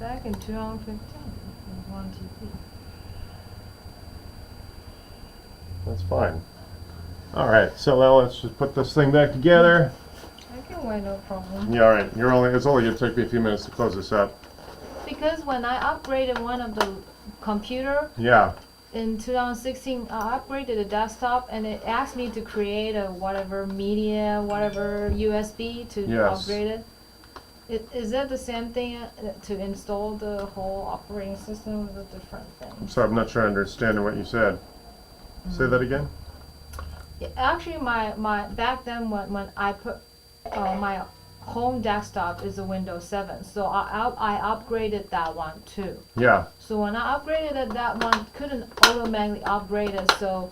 back in 2015. It was on TV. That's fine. All right, so now let's just put this thing back together. I can wait, no problem. Yeah, all right. It's only gonna take me a few minutes to close this up. Because when I upgraded one of the computer Yeah. in 2016, I upgraded the desktop and it asked me to create a whatever media, whatever USB to Yes. upgrade it. Is that the same thing to install the whole operating system with a different thing? So I'm not sure I understand what you said. Say that again. Yeah, actually, my back then when I put my home desktop is a Windows 7, so I upgraded that one too. Yeah. So when I upgraded it, that one couldn't automatically upgrade it, so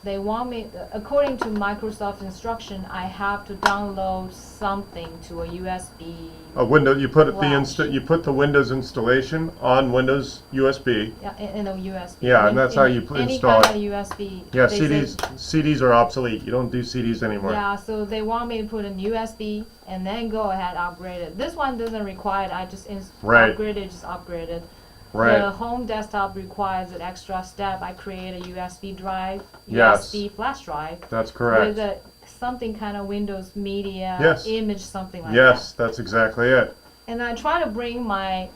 they want me, according to Microsoft instruction, I have to download something to a USB. A window. You put Flash. you put the Windows installation on Windows USB. Yeah, in a USB. Yeah, and that's how you any install kind it. of USB. Yeah, they CDs are obsolete. You don't do CDs anymore. Yeah, so they want me to put in USB and then go ahead upgrade it. This one doesn't require it. I just Right. upgrade it, just upgrade it. Right. The home desktop requires an extra step. I create a USB drive, Yes. USB flash drive That's correct. with a something kind of Windows media Yes. image, something like Yes, that's exactly it. that. And I try to bring my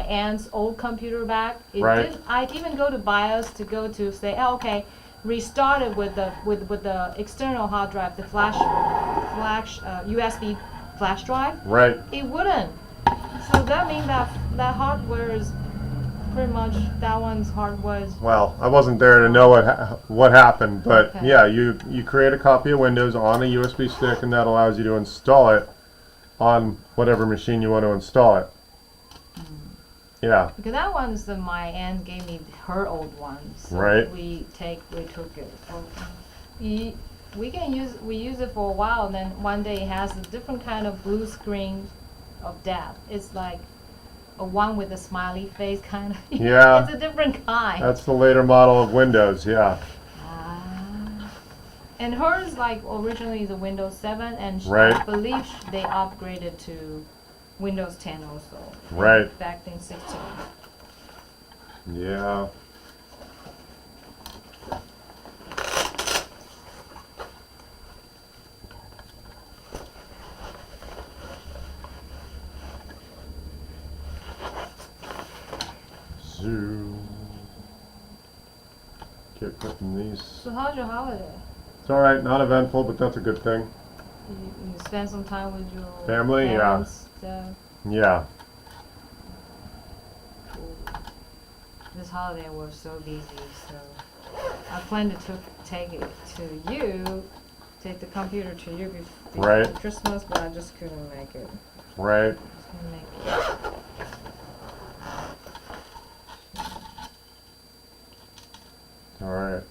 aunt's old computer back. Right. I even go to BIOS to go to say, oh, okay, restart it with the external hard drive, the USB flash drive. Right. It wouldn't. So that means that hardware is pretty much that one's hardware is. Well, I wasn't there to know what happened, but Okay. yeah, you create a copy of Windows on a USB stick, and that allows you to install it on whatever machine you want to install it. Yeah. Because that one's my aunt gave me her old one, so Right. we took it. We use it for a while, and then one day it has a different kind of blue screen of death. It's like a one with a smiley face kind of. Yeah. It's a different kind. That's the later model of Windows, yeah. And hers like originally is a Windows 7, and I Right. believe they upgraded to Windows 10 also. Right. Back in 16. Yeah. Zoom. Keep putting these. So how's your holiday? It's alright, not eventful, but that's a good thing. You spend some time with your Family, yeah. parents, Yeah. Cool. This holiday was so busy, so I plan to take it to you, take the computer to you before Right. Christmas, but I just couldn't make it. Right. Just couldn't make it. Alright.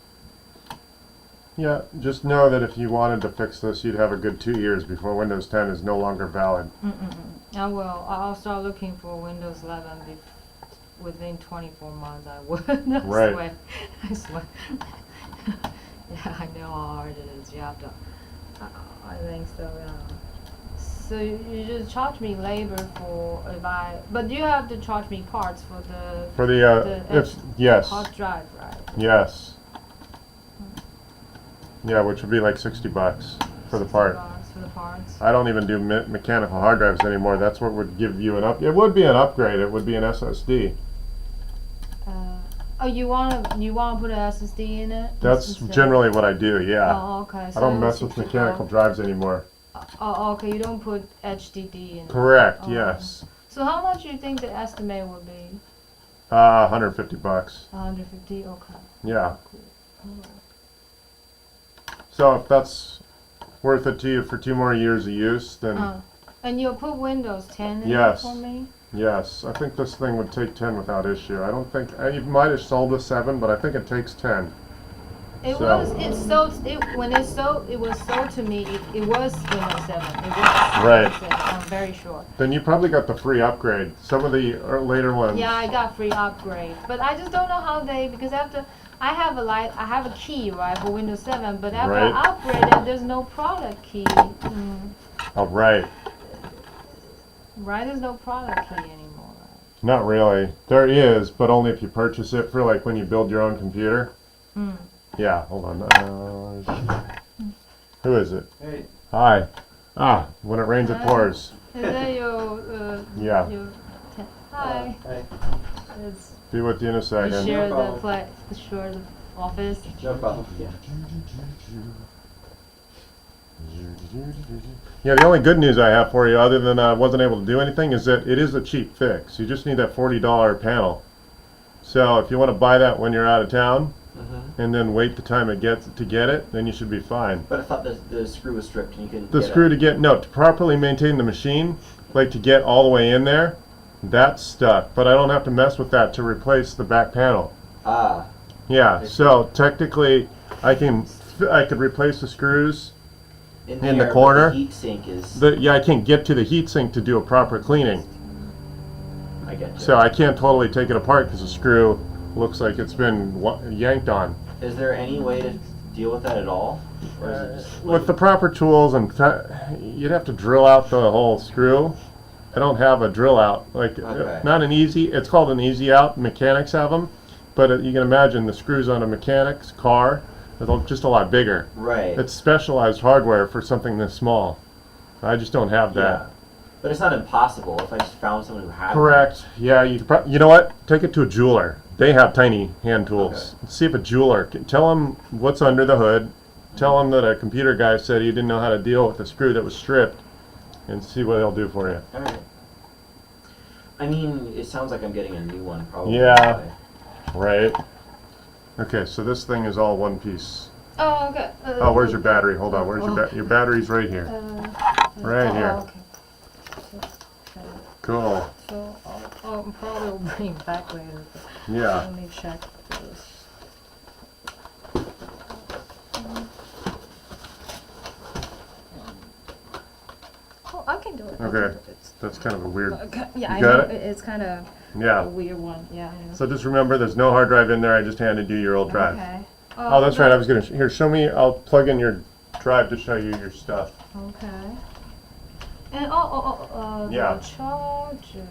Yeah, just know that if you wanted to fix this, you'd have a good 2 years before Windows 10 is no longer valid. I will. I'll start looking for Windows 11 within 24 months. I would. I Right. swear. I swear. Yeah, I know how hard it is. You have to. I think so. Yeah. So you just charge me labor for if I, but you have to charge me parts for the For the, The yes. hard drive, right? Yes. Yeah, which would be like $60 for the part. $60 for the parts. I don't even do mechanical hard drives anymore. That's what would give you an up. It would be an upgrade. It would be an SSD. Oh, you wanna put an SSD in it? That's Instead- generally what I do. Yeah. Oh, okay. I So don't it mess was with $60. mechanical drives anymore. Oh, okay. You don't put HDD in it. Correct. Oh. Yes. So how much do you think the estimate will be? $150. 150. Okay. Yeah. Cool. So if that's worth it to you for 2 more years of use, then And you'll put Windows 10 in Yes. it for me? yes, I think this thing would take 10 without issue. I don't think you might have sold a 7, but I think it takes 10. It So- was. When it was sold to me. It was Windows 7. It was. Right. Windows 7, I'm very sure. Then you probably got the free upgrade. Some of the later ones. Yeah, I got free upgrade, but I just don't know how because after I have a key right for Windows 7, but after Right. I upgraded, there's no product key. Oh, right. Right, there's no product key anymore. Not really. There is, but only if you purchase it for like when you build your own computer. Mm. Yeah, hold on. Who is it? Hey. Hi. Ah, when it rains, it Hi. pours. Is that your Yeah. your hi. Hey. It's Be with you in a you second. share No the problem. flat, share the office. No problem. Yeah. Yeah, the only good news I have for you, other than I wasn't able to do anything, is that it is a cheap fix. You just need that $40 panel. So if you want to buy that when you're out of town, Mm-hmm. and then wait the time it gets to get it, then you should be fine. But I thought the screw was stripped and you couldn't. The get screw it. to get, no, to properly maintain the machine, like to get all the way in there, that's stuck. But I don't have to mess with that to replace the back panel. Ah. Yeah, so technically I could replace the screws. In In the there, but corner? The heat sink is. Yeah, I can't get to the heatsink to do a proper cleaning. I get you. So I can't totally take it apart because the screw looks like it's been yanked on. Is there any way to deal with that at all, or is it just With the proper tools and you'd have to drill out the whole screw. I don't have a drill out. Like Okay. not an easy. It's called an easy out. Mechanics have them, but you can imagine the screws on a mechanic's car are just a lot bigger. right? It's specialized hardware for something this small. I just don't have that. Yeah. But it's not impossible if I just found someone who had. Correct. Yeah, you know what? Take it to a jeweler. They have tiny hand tools. See if a jeweler can tell them what's under the hood. Tell them that a computer guy said he didn't know how to deal with a screw that was stripped, and see what they'll do for you. All right. I mean, it sounds like I'm getting a new one, probably. Yeah. Right. Okay, so this thing is all one piece. Oh, okay. Oh, where's your battery? Hold on. Where's your battery's right here. Right here. Okay. Cool. So I'll probably will bring it back later. But Yeah. let me check this. Oh, I can do it. I can Okay. do it. That's kind of a weird. Okay. Yeah, You I got know. it? It's kind of a Yeah. weird one. Yeah, I know. So just remember, there's no hard drive in there. I just handed you your old drive. Okay. Oh, that's right. I was gonna here. Show me. I'll plug in your drive to show you your stuff. Okay. And Yeah. the charger.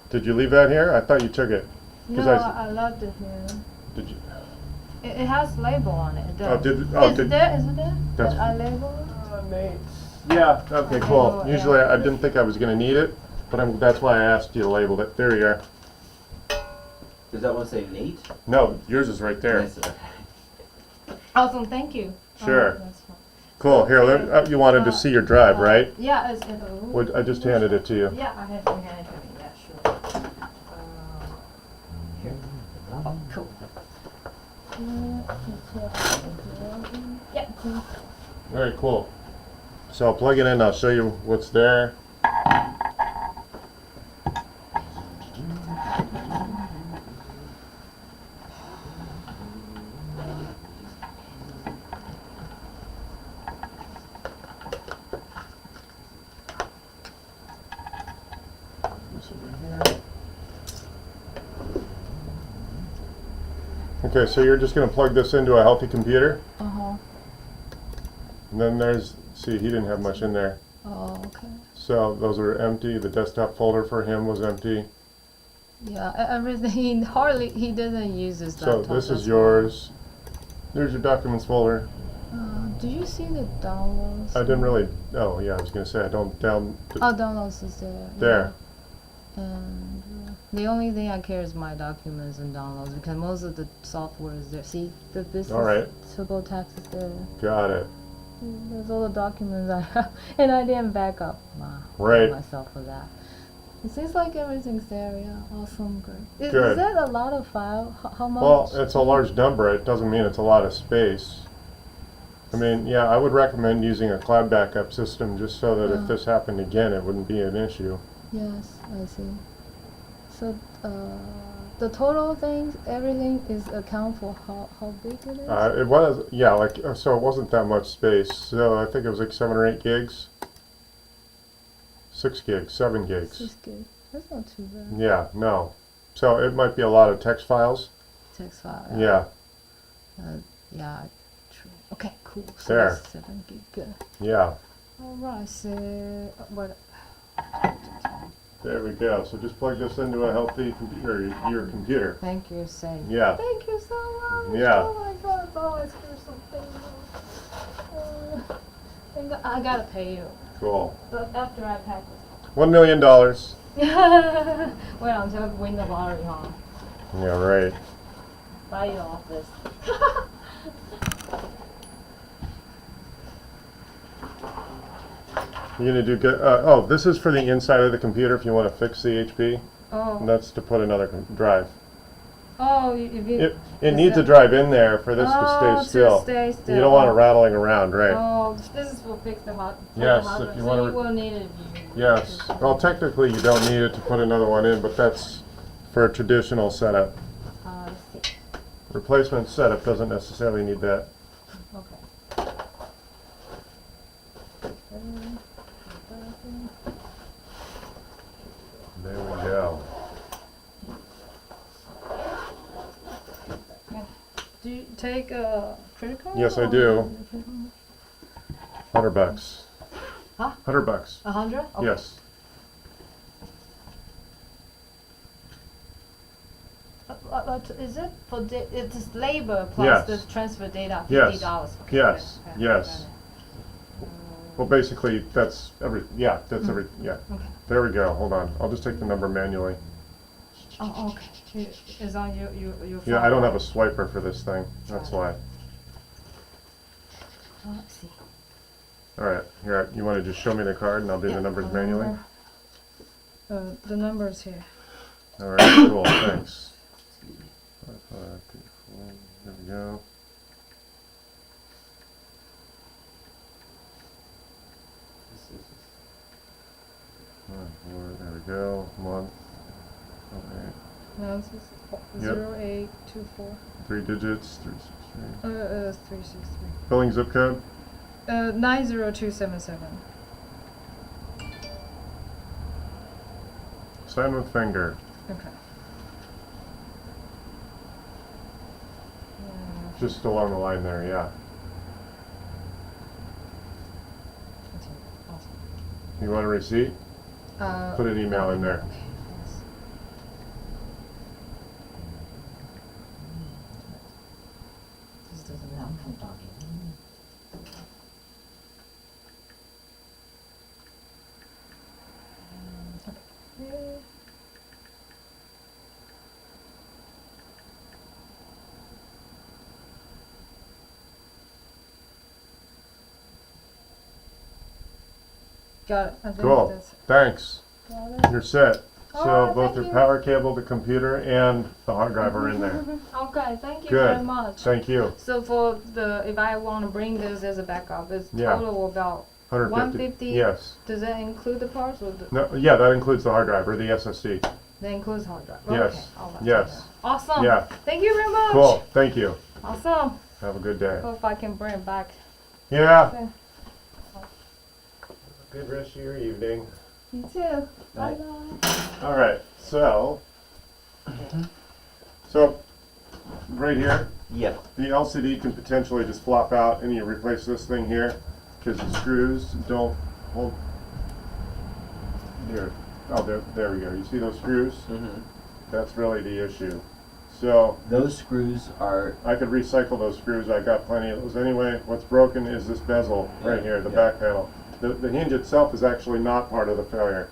Did you leave that here? I thought you took it. No, 'Cause I left it here. Did you? It has label on it. It does. Oh, did Is oh it did? there? Is it there? That's- That I label it? Yeah. Okay. Cool. Label, yeah. Usually I didn't think I was gonna need it, but that's why I asked you to label it. There you are. Does that one say Nate? No, yours is right there. Yes, okay. Awesome. Thank you. Sure. That's fine. Cool. Here, Okay. you wanted to see your drive, right? Yeah. I just handed it to you. Yeah, I had to hand it to me. Yeah, sure. Here. Oh, cool. Yeah. Very cool. So I'll plug it in. I'll show you what's there. This over here. Okay, so you're just going to plug this into a healthy computer, Uh-huh. and then see, he didn't have much in there. Oh, okay. So those are empty. The desktop folder for him was empty. Yeah, everything. He doesn't use his So laptop. this that's is yours. There's your documents folder. why. Do you see the downloads? I didn't really. Oh yeah, I was going to say I don't down. Oh, downloads is there. There. Yeah. And the only thing I care is my documents and downloads because most of the software is there. See, the business All right. TurboTax is there. Got it. There's all the documents I have, and I didn't back up Right. myself for that. It seems like everything's there. Yeah, awesome, great. Is Good. that a lot of file? How much? Well, it's a large number. It doesn't mean it's a lot of space. I mean, yeah, I would recommend using a cloud backup system just so that if this happened again, it wouldn't be an issue. Yes, I see. So the total things, everything is account for how big it is? It was, yeah, so it wasn't that much space. So I think it was like 7 or 8 gigs. 6 gigs, 7 gigs. 6 gig. That's not too bad. Yeah, no. So it might be a lot of text files. Text file. Yeah, Yeah. True. Okay. Cool. So There. that's 7 gig. Good. yeah. All right. So what? There we go. So just plug this into a healthy computer, your computer. Thank you, Say. Yeah. Thank you so much. Yeah. Oh my God, it's always for something. Thank God. I gotta pay you. Cool. But after I pack $1 million. it. Wait until I win the lottery, huh? Yeah, right. Buy you off this. You're gonna do good. Oh, this is for the inside of the computer if you want to fix the HP. Oh. And that's to put another drive. Oh, if you. It needs a drive in there for this to stay still. To stay still. You don't want it rattling around, right? Oh, this is for fix the hot. Yes, the hot if drive. you So wanna you will need it. If you Yes. Well, technically you don't need it to put another one in, but that's for a traditional setup. I see. Replacement setup doesn't necessarily need that. Okay. There we go. Do you take a credit card? Yes, I or- do. $100. Huh? $100. 100? Okay. Yes. But is it for it's labor plus Yes. the transfer data Yes. $50? Okay, Yes. okay, Yes. Well, basically, that's every. Yeah, that's every. Yeah. Okay. There we go. Hold on. I'll just take the number manually. Oh, okay. Is on your Yeah, I don't have a swiper for this thing. That's why. Oh, let's see. All right. Here, you want to just show me the card, and I'll do the numbers manually. The numbers here. All right. Cool. Thanks. 5, 5, 3, 4. There we go. There we go. Month. Okay. No, this is Yep. 0824. 3 digits. 363. 363. Billing zip code. 90277. Sign with finger. Okay. Just along the line there. Yeah. Continue. Awesome. You want a receipt? Put an email in there. Okay. Yes. This doesn't help. I'm talking. Okay. Got it. I think Cool. that's Thanks. got it. You're set. So Alright, both thank your you. power cable, the computer, and the hard drive are in there. Okay, thank you Good. very much. Thank you. So for if I want to bring this as a backup, it's Yeah. total about 150. 150? Yes. Does that include the parts or No. Yeah, that includes the hard drive or the SSD. that includes hard drive? Yes. Okay. All right. Yes. Awesome. Yeah. Thank you very much. Cool. Thank you. Awesome. Have a good day. Hope I can bring it back. Yeah. Yeah. Good rest of your evening. You too. Bye. Bye. All right. So right here, Yep. the LCD can potentially just flop out, and you replace this thing here because the screws don't hold. Here. Oh, there we go. You see those screws? Mm-hmm. That's really the issue. So Those screws are. I could recycle those screws. I got plenty of those anyway. What's broken is this bezel right Yeah, here, the yeah. back panel. The hinge itself is actually not part of the failure.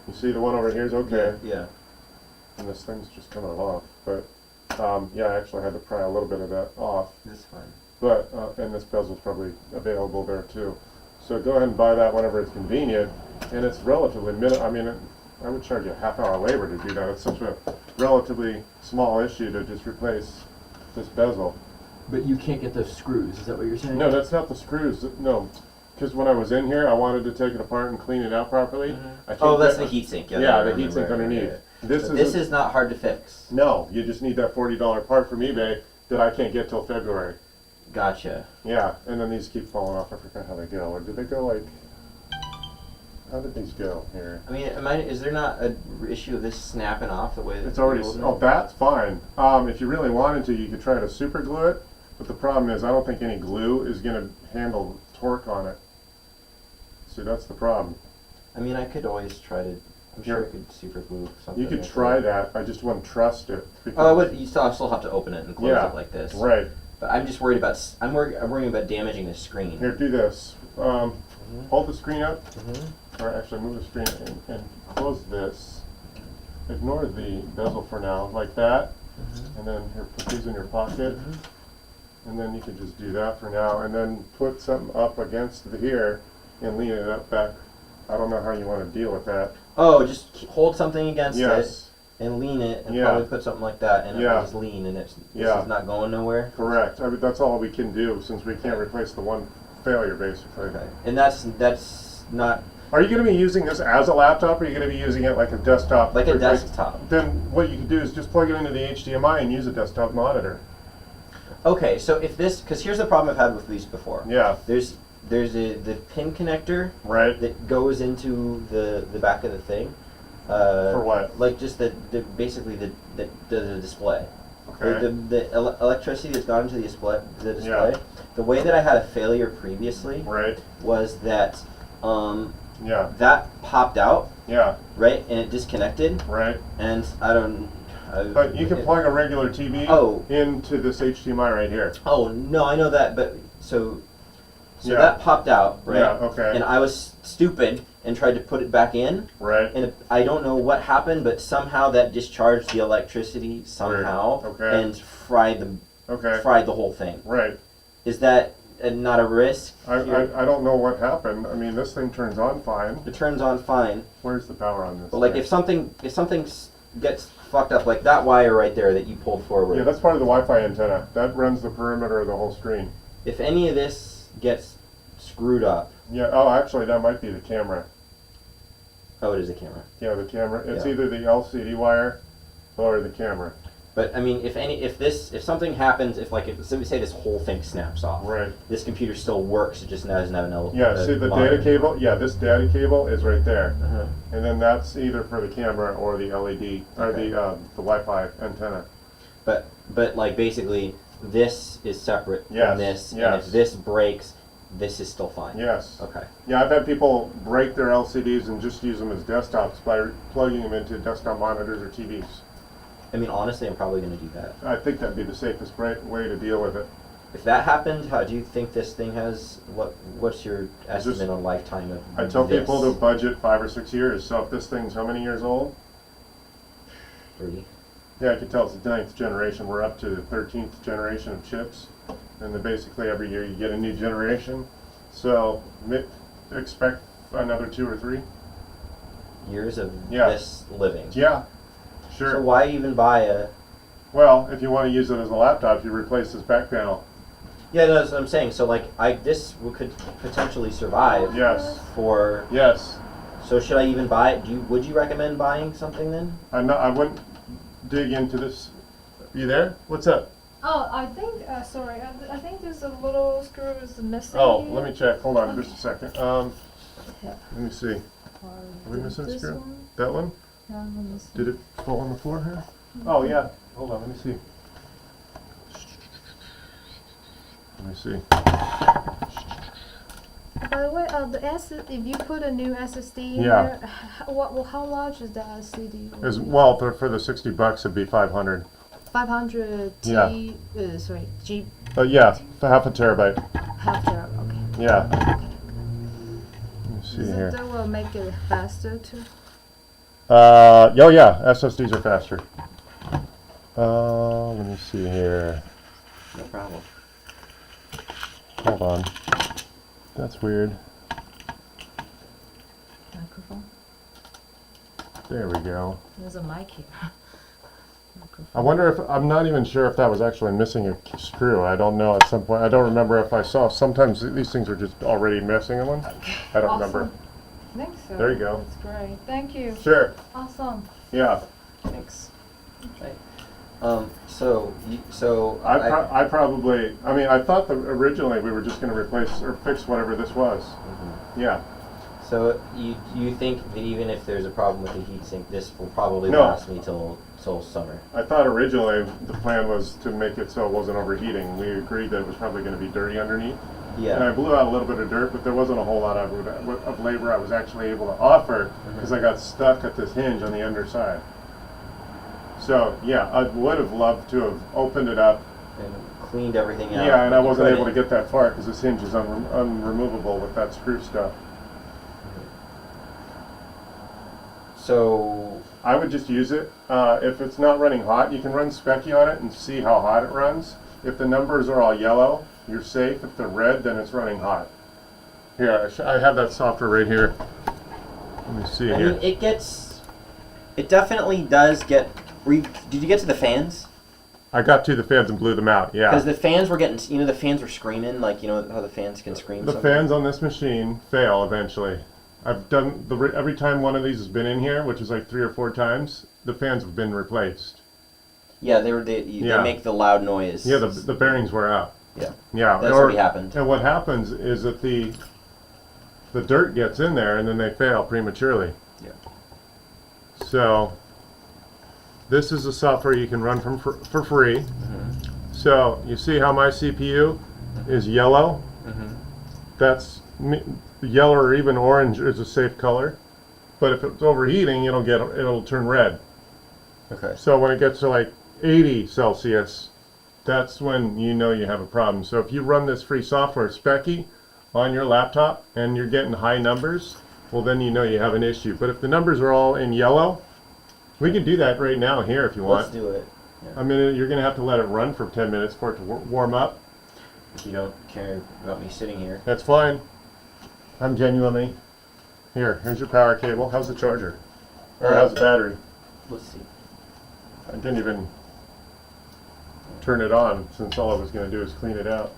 You see the one over here is okay, Yeah. and this thing's just coming off. But yeah, I actually had to pry a little bit of that off. That's fine. But and this bezel's probably available there too. So go ahead and buy that whenever it's convenient, and it's relatively I mean, I would charge you a half-hour labor to do that. It's such a relatively small issue to just replace this bezel. But you can't get those screws. Is that what you're saying? No, that's not the screws. No, because when I was in here, I wanted to take it apart and clean it out properly. I Oh, think that's that- the heatsink. Yeah, I the remember, heatsink underneath. yeah. This But is this is not hard to fix. no. You just need that $40 part from eBay that I can't get till February. Gotcha. Yeah, and then these keep falling off. I forgot how they go. Or did they go like? How did these go here? I mean, is there not a issue of this snapping off the way that It's already. the old Oh, one? that's fine. If you really wanted to, you could try to super glue it. But the problem is, I don't think any glue is going to handle torque on it. See, that's the problem. I mean, I could always try to I'm sure I could super glue something. You could into try it. that. I just wouldn't trust it. Oh, but you still have to open it and close Yeah. it like this. Right. But I'm just worried about I'm worrying about damaging the screen. Here, do this. Hold the screen up, Mm-hmm. or actually move the screen and close this. Ignore the bezel for now, like that. And then here, put these in your pocket. And then you can just do that for now. And then put something up against the here and lean it up back. I don't know how you want to deal with that. Oh, just hold something against Yes. it and lean it, and Yeah. probably put something like that, and Yeah. it'll just lean, and this Yeah. is not going nowhere. Correct. I mean, that's all we can do since we can't replace the one failure, basically. Okay, and that's not Are you going to be using this as a laptop, or are you going to be using it like a desktop? like a replace- desktop. Then what you can do is just plug it into the HDMI and use a desktop monitor. Okay, so if this, because here's the problem I've had with these before. Yeah. There's the pin connector Right. that goes into the back of the thing. For what? Like just the basically the display. Okay. The electricity that's gone into the display. Yeah. The way that I had a failure previously Right. was that Yeah. that popped out, Yeah. right, and it disconnected, Right. and I don't. But you can plug a regular TV Oh. into this HDMI right here. Oh no, I know that, but so Yeah. that popped out, right? Yeah. Okay. And I was stupid and tried to put it back in, Right. and I don't know what happened, but somehow that discharged the electricity somehow Okay. and fried the whole thing. Right. Is that not a risk? here? I don't know what happened. I mean, this thing turns on fine. It turns on fine, Where's the power on this? but like thing? if something gets fucked up, like that wire right there that you pulled forward. Yeah, that's part of the Wi-Fi antenna. That runs the perimeter of the whole screen. If any of this gets screwed up, Yeah. Oh, actually, that might be the camera. oh, it is a camera. Yeah, the camera. It's Yeah. either the LCD wire or the camera. But I mean, if something happens, so we say this whole thing snaps off, Right. this computer still works. It just now doesn't have an L. Yeah. See the data cable? Yeah, this data cable is right there, Uh-huh. and then that's either for the camera or the LED or Okay. the Wi-Fi antenna. But like basically, this is separate Yes, from this, and yes. if this breaks, this is still fine. Yes. Okay. Yeah, I've had people break their LCDs and just use them as desktops by plugging them into desktop monitors or TVs. I mean, honestly, I'm probably going to do that. I think that'd be the safest way to deal with it. If that happened, how do you think this thing has? What's your estimate on lifetime of? I tell this? people to budget 5 or 6 years. So if this thing's how many years old? 30. Yeah, I can tell it's the 9th generation. We're up to the 13th generation of chips. And then basically every year you get a new generation. So expect another 2 or 3. years of Yeah. this living. Yeah, sure. So why even buy a? Well, if you want to use it as a laptop, you replace this back panel. Yeah, no, that's what I'm saying. So like, this could potentially survive Yes. for. Yes. So should I even buy it? Would you recommend buying something then? I wouldn't dig into this. You there? What's up? Oh, I think, sorry, I think there's a little screw is missing. Oh, here. let me check. Hold on just a second. Yeah. Let me see. Or Are we missing a this screw? one? That one? Yeah, let me see. Did it fall on the floor here? Oh, yeah. Hold on, let me see. Let me see. By the way, if you put a new SSD in Yeah. there, how large is the SSD? Well, for the $60, it'd be 500. 500 T. Yeah. Sorry, G Yeah, for half a terabyte. half terabyte. Okay. Yeah. Let me see Is here. it that will make it faster too? Oh yeah, SSDs are faster. Let me see here. No problem. Hold on. That's weird. Microphone. There we go. There's a mic here. I wonder if, I'm not even sure if that was actually missing a screw. I don't know at some point. I don't remember if I saw. Sometimes these things are just already missing one. I don't remember. I think so. There you go. That's great. Thank you. Sure. Awesome. Yeah. Thanks. Right. So I probably, I mean, I thought that originally we were just going to replace or fix whatever this was. Mhm. Yeah. So you think that even if there's a problem with the heatsink, this will probably No. last me till summer? I thought originally the plan was to make it so it wasn't overheating. We agreed that it was probably going to be dirty underneath. Yeah. And I blew out a little bit of dirt, but there wasn't a whole lot of labor I was actually able to offer because I got stuck at this hinge on the underside. So yeah, I would have loved to have opened it up. And cleaned everything out. Yeah, and I You wasn't able to couldn't. get that far because this hinge is unremovable with that screw stuff. So, I would just use it. If it's not running hot, you can run Specky on it and see how hot it runs. If the numbers are all yellow, you're safe. If they're red, then it's running hot. Here, I have that software right here. Let me see I here. mean, it definitely does get. Did you get to the fans? I got to the fans and blew them out. Yeah. Because the fans were getting, the fans were screaming, like, how the fans can scream. The sometimes? fans on this machine fail eventually. I've done every time one of these has been in here, which is like 3 or 4 times, the fans have been replaced. Yeah, they make the loud noise. Yeah, the bearings wear out. Yeah. Yeah. That's what happened. And what happens is that the dirt gets in there and then they fail prematurely. Yeah. So this is a software you can run for free. Mm-hmm. So you see how my CPU is yellow? Mm-hmm. That's yellow or even orange is a safe color. But if it's overheating, it'll turn red. Okay. So when it gets to like 80 Celsius, that's when you know you have a problem. So if you run this free software, Specky, on your laptop and you're getting high numbers, well then you know you have an issue. But if the numbers are all in yellow, we can do that right now here if you want. Let's do it. Yeah. I mean, you're going to have to let it run for 10 minutes for it to warm up. If you don't care about me sitting here. That's fine. I'm genuinely... Here's your power cable. How's the charger? Or how's the battery? Let's see. I didn't even turn it on since all I was going to do is clean it out.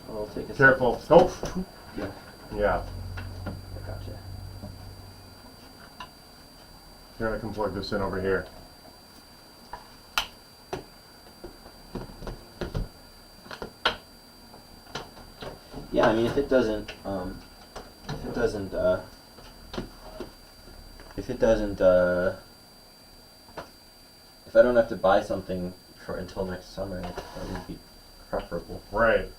I'll take a Careful. Oh! second. Yeah, Yeah. I gotcha. Here, I can plug this in over here. Yeah, I mean, if it doesn't, if I don't have to buy something until next summer, that would be preferable. Right.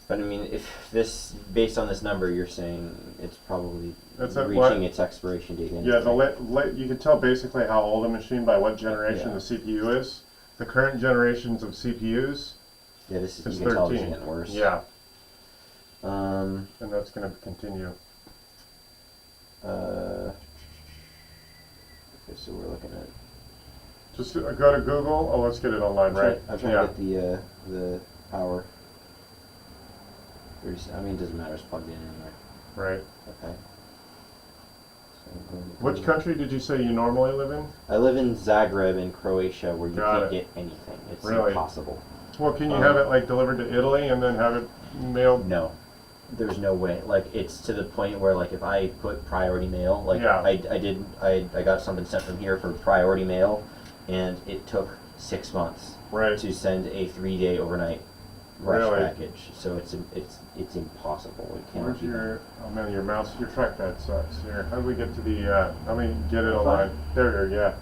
But I mean, if this, based on this number, you're saying it's probably That's at reaching what- its expiration date. Yeah, anyway. you can tell basically how old a machine by what generation Yeah. the CPU is. The current generations of CPUs Yeah, this is, is you can tell it's 13. getting worse. Yeah, Um. and that's going to continue. Okay, so we're looking at. Just go to Google. Oh, let's get it online, right? I'm trying to get the power. I mean, it doesn't matter. It's plugged in anyway. Right. Okay. So I'm going to Which Google. country did you say you normally live in? I live in Zagreb in Croatia, where you Got can't it. get anything. It's Really? impossible. Well, can you have it like delivered to Italy and then have it mailed? No, there's no way. Like, it's to the point where, like, if I put priority mail, like, Yeah. I got something sent from here for priority mail, and it took 6 months Right. to send a 3-day overnight rush Really? package. So it's impossible. It cannot Where's be done. your? Oh man, your mouse, your trackpad sucks. Here, how do we get to the? How do we get it Fine. online? There, yeah.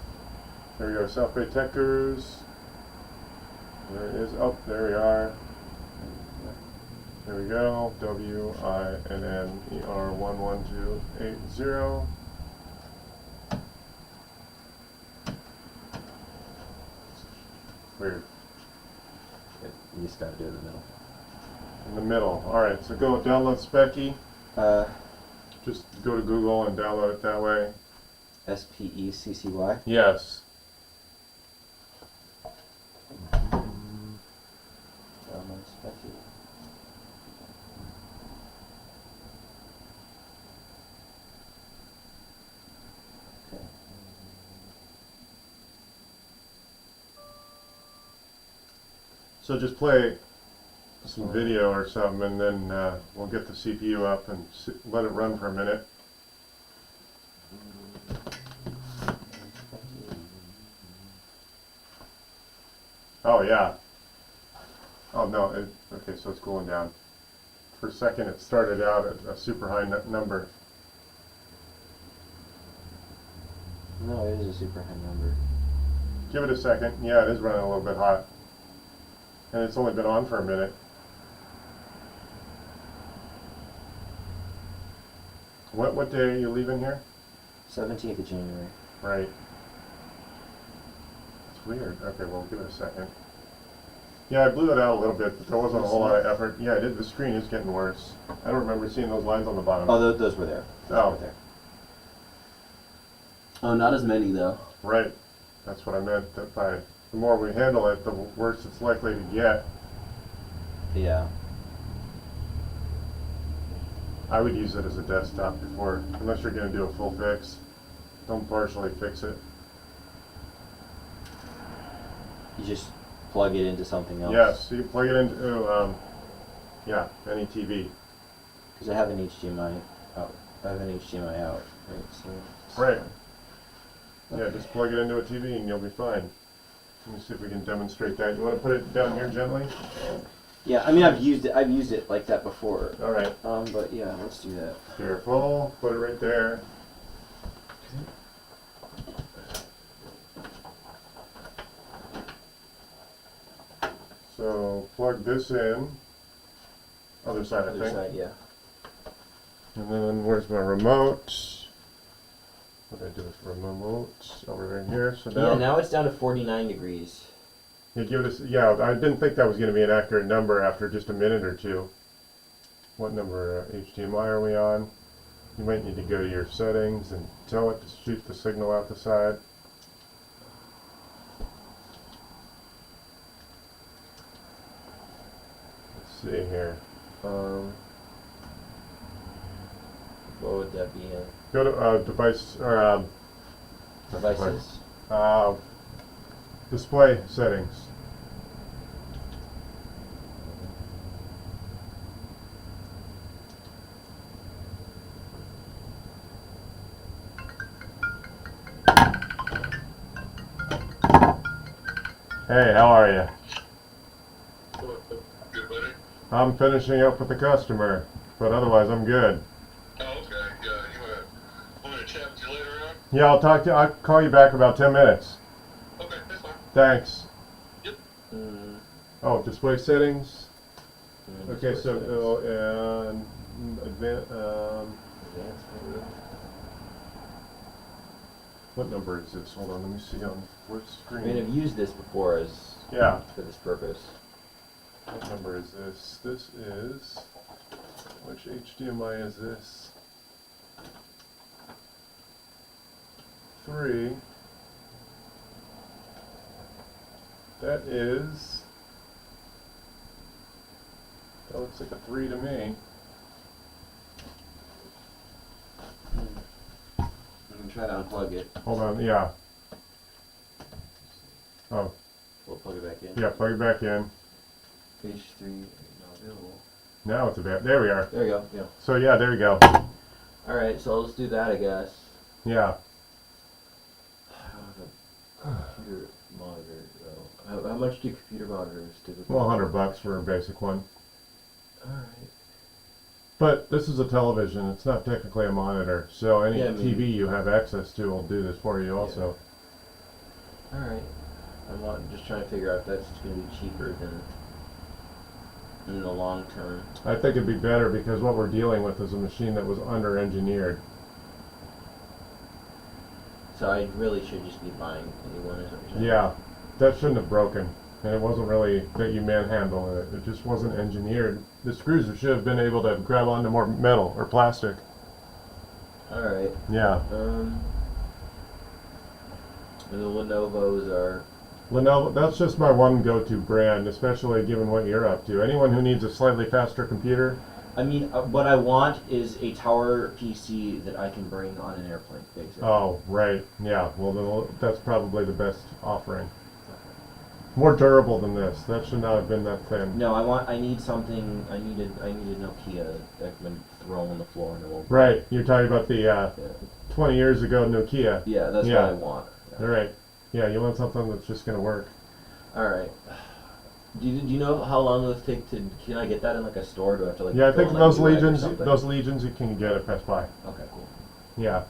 There we go. South Bay Techers. There it is. Oh, there we are. There we go. WINNER 11280. Weird. You just gotta do it in the middle. In the middle. All right. So go download Specky. Just go to Google and download it that way. SPECCY. Yes. Okay. So just play some video or something, and then we'll get the CPU up and let it run for a minute. Oh yeah. Oh no. Okay, so it's cooling down. For a second, it started out at a super high number. No, it is a super high number. Give it a second. Yeah, it is running a little bit hot. And it's only been on for a minute. What day are you leaving here? 17th of January. Right. That's weird. Okay, well, give it a second. Yeah, I blew it out a little bit, but there wasn't a whole lot of effort. Yeah, I did. The screen is getting worse. I don't remember seeing those lines on the bottom. Oh, those were there. Oh. Were there. Oh, not as many though. Right. That's what I meant. That by the more we handle it, the worse it's likely to get. Yeah. I would use it as a desktop before, unless you're going to do a full fix. Don't partially fix it. You just plug it into something else. Yes, you plug it into, yeah, any TV. Because I have an HDMI out. I have an HDMI out. Right. So. Right. Yeah, just plug it into a TV and you'll be fine. Let me see if we can demonstrate that. You want to put it down here gently? Yeah, I mean I've used it like that before. All right. But yeah, let's do that. Careful. Put it right there. So plug this in. Other side, I Other think. side, yeah. And then where's my remote? What did I do with the remote? Over right here. So now, Yeah, now it's down to 49 degrees. you give us. Yeah, I didn't think that was going to be an accurate number after just a minute or two. What number HDMI are we on? You might need to go to your settings and tell it to shoot the signal out the side. Let's see here. What would that be in? Go to device or Devices. display settings. Hey, how are you? Good, buddy. I'm finishing up with the customer, but otherwise I'm good. Oh, okay. Yeah, you want me to chat with you later on? Yeah, I'll call you back in about 10 minutes. Okay, that's fine. Thanks. Mm, Oh, display settings. Okay, display so settings. advanced. Advanced, maybe. What number is this? Hold on, let me see on what I mean, screen. I've used this before as Yeah. for this purpose. What number is this? This is. Which HDMI is this? 3. That is. That looks like a 3 to me. I'm gonna try to unplug it. Hold on, yeah. Oh, We'll plug it back in. yeah, plug it back in. Page 3 not available. Now it's about. There we are. There we go. Yeah. So yeah, there we go. All right, so I'll just do that, I guess. Yeah. I don't have a computer monitor though. How much do computer monitors typically? Well, $100 for a basic one. All right. But this is a television. It's not technically a monitor. So any Yeah, I mean- TV you have access to will do this for you also. All right. Just trying to figure out if that's going to be cheaper than in the long term. I think it'd be better because what we're dealing with is a machine that was under-engineered. So I really should just be buying a new one or something. Yeah, that shouldn't have broken. And it wasn't really that you manhandle it. It just wasn't engineered. The screws should have been able to grab onto more metal or plastic. All right. Yeah. And the Lenovo's are. Lenovo, that's just my one go-to brand, especially given what you're up to. Anyone who needs a slightly faster computer, I mean, what I want is a tower PC that I can bring on an airplane, basically. oh, right, yeah, well, then that's probably the best offering. More durable than this. That should not have been that thin. No, I need something. I need a Nokia that can throw on the floor and it won't. Right, you're talking about the Yeah, 20 years ago Nokia. yeah, that's Yeah. what I want. All right, yeah, you want something that's just going to work. All right. Do you know how long it'll take to? Can I get that in like a store? Do I have to like? Yeah, I fill think in, like, those a rec or Legions, something? you can get at Best Buy. Okay, cool. Yeah.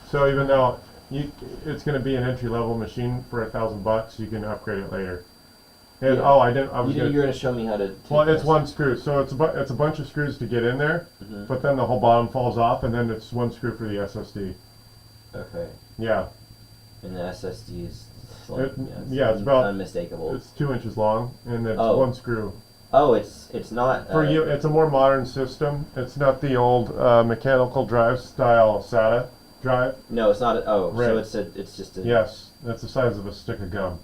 So even though it's going to be an entry-level machine for $1,000, you can upgrade it later. And Yeah. I didn't. I was You're gonna. gonna show me how to. Take Well, it's this. one screw, so it's a bunch of screws to get in there, Mhm. but then the whole bottom falls off, and then it's one screw for the SSD. Okay. Yeah, And the SSD is like, it's about- unmistakable. it's 2 inches long, and it's Oh. one screw. Oh, it's not For you, it's a more modern system. It's not the old mechanical drive style SATA drive. No, it's not. So Right. it's just a. Yes, it's the size of a stick of gum,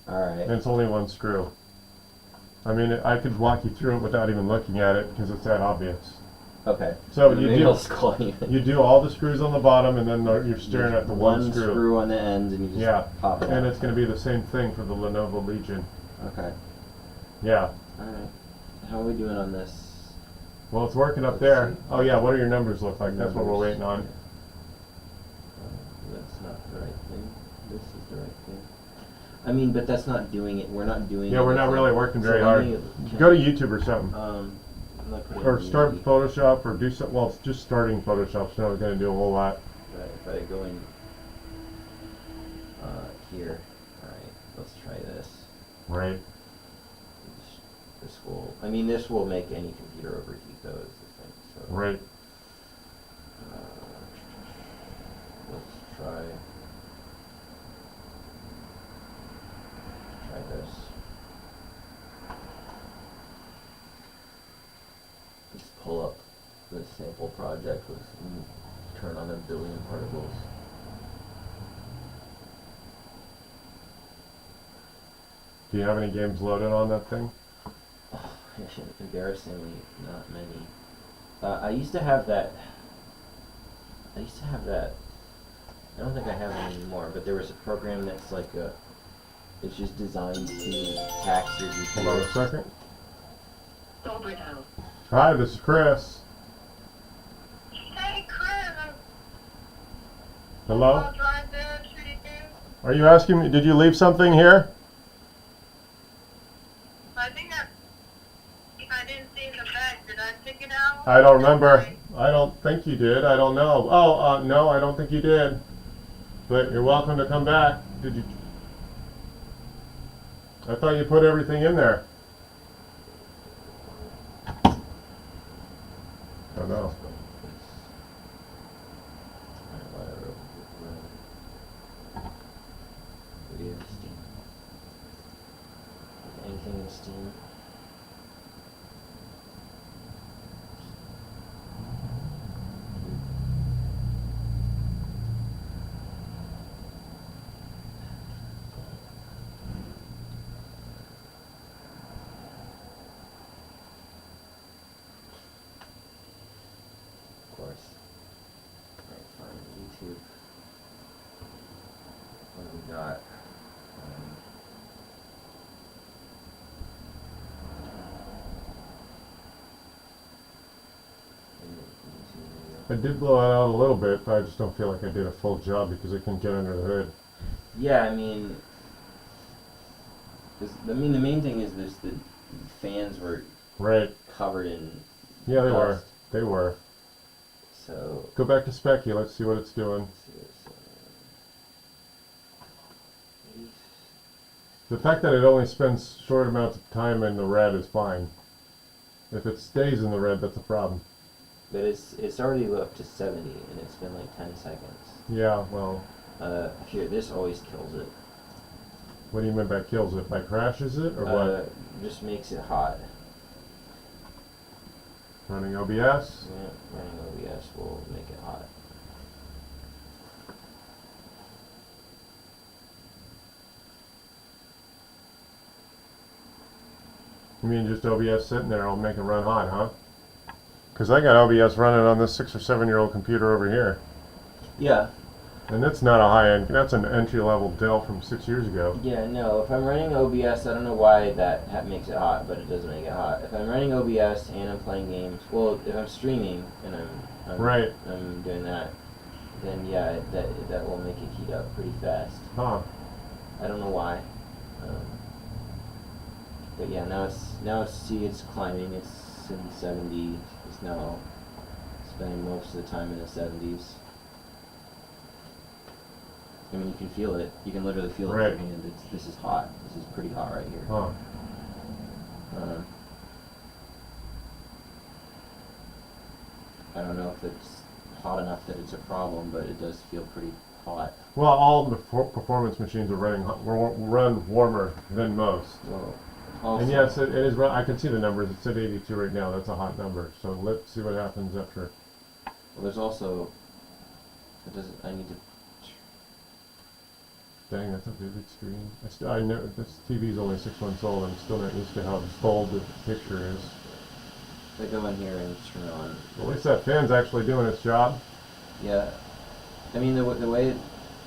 All right. and it's only one screw. I mean, I could walk you through it without even looking at it because it's that obvious. Okay. So Then you maybe do- I'll just call you. You do all the screws on the bottom, and then you're staring at the one screw. on the end, and you just Yeah, pop it. and out. it's going to be the same thing for the Lenovo Legion. Okay. Yeah. All right. How are we doing on this? Well, it's working up Let's there. see. Oh yeah, what do your numbers look like? That's what we're Numbers. waiting on. That's not the right thing. This is the right thing. I mean, but that's not doing it. We're not doing. Yeah, we're not anything. really working So very let hard. me- Go to YouTube or something. I'm gonna put it Or in start Unity. Photoshop or do something. Well, it's just starting Photoshop's not going to do a whole lot. Right, if I go in here, alright, let's try this. Right. This will, I mean, this will make any computer overheat though, is the thing, so. Right. Let's try this. Let's pull up the sample project with turn on 1,billion particles. Do you have any games loaded on that thing? Embarrassingly, not many. I used to have that. I don't think I have it anymore, but there was a program that's like it's just designed to tax your Hold on a computer. second. Overdo. Hi, this is Chris. Hey, Chris. Hello? I'll drive there to you. Are you asking me, did you leave something here? I think I didn't see the bag. Did I pick it out? I don't remember. I don't think you did. I don't know. Oh, no, I don't think you did. But you're welcome to come back. Did you? I thought you put everything in there. Oh no. Anything in Steam? Of course. Right, fine. YouTube. What do we got? I did blow it out a little bit, but I just don't feel like I did a full job because I couldn't get under the hood. Yeah, I mean, the main thing is this: the fans were Right. covered in Yeah, they were. dust. They were. So Go back to Specky. Let's see what it's doing. The fact that it only spends short amounts of time in the red is fine. If it stays in the red, that's a problem. But it's already up to 70, and it's been like 10 seconds. Yeah, well, Here, this always kills it. what do you mean by kills it? By crashes it, or what? Just makes it hot. Running OBS? Yeah, running OBS will make it hot. You mean just OBS sitting there will make it run hot, huh? Because I got OBS running on this 6 or 7-year-old computer over here. Yeah. And that's not a high-end, that's an entry-level Dell from 6 years ago. Yeah, no, if I'm running OBS, I don't know why that makes it hot, but it does make it hot. If I'm running OBS and I'm playing games, well, if I'm streaming and I'm Right. I'm doing that, then yeah, that will make it heat up pretty fast. Huh. I don't know why. But yeah, now it's climbing. It's in the 70s. It's now spending most of the time in the 70s. I mean, you can feel it. You can literally feel it Right. in your hand. This is hot. This is pretty hot right here. Huh. I don't know if it's hot enough that it's a problem, but it does feel pretty hot. Well, all the performance machines are run warmer than most. Whoa. Also, And yes, it is. I can see the numbers. It's at 82 right now. That's a hot number. So let's see what happens after. well, there's also. It doesn't. I need to. Dang, that's a vivid screen. I know this TV's only 6 months old. I'm still not used to how bold the picture is. I go in here and turn on. At least that fan's actually doing its job. Yeah. I mean, the way.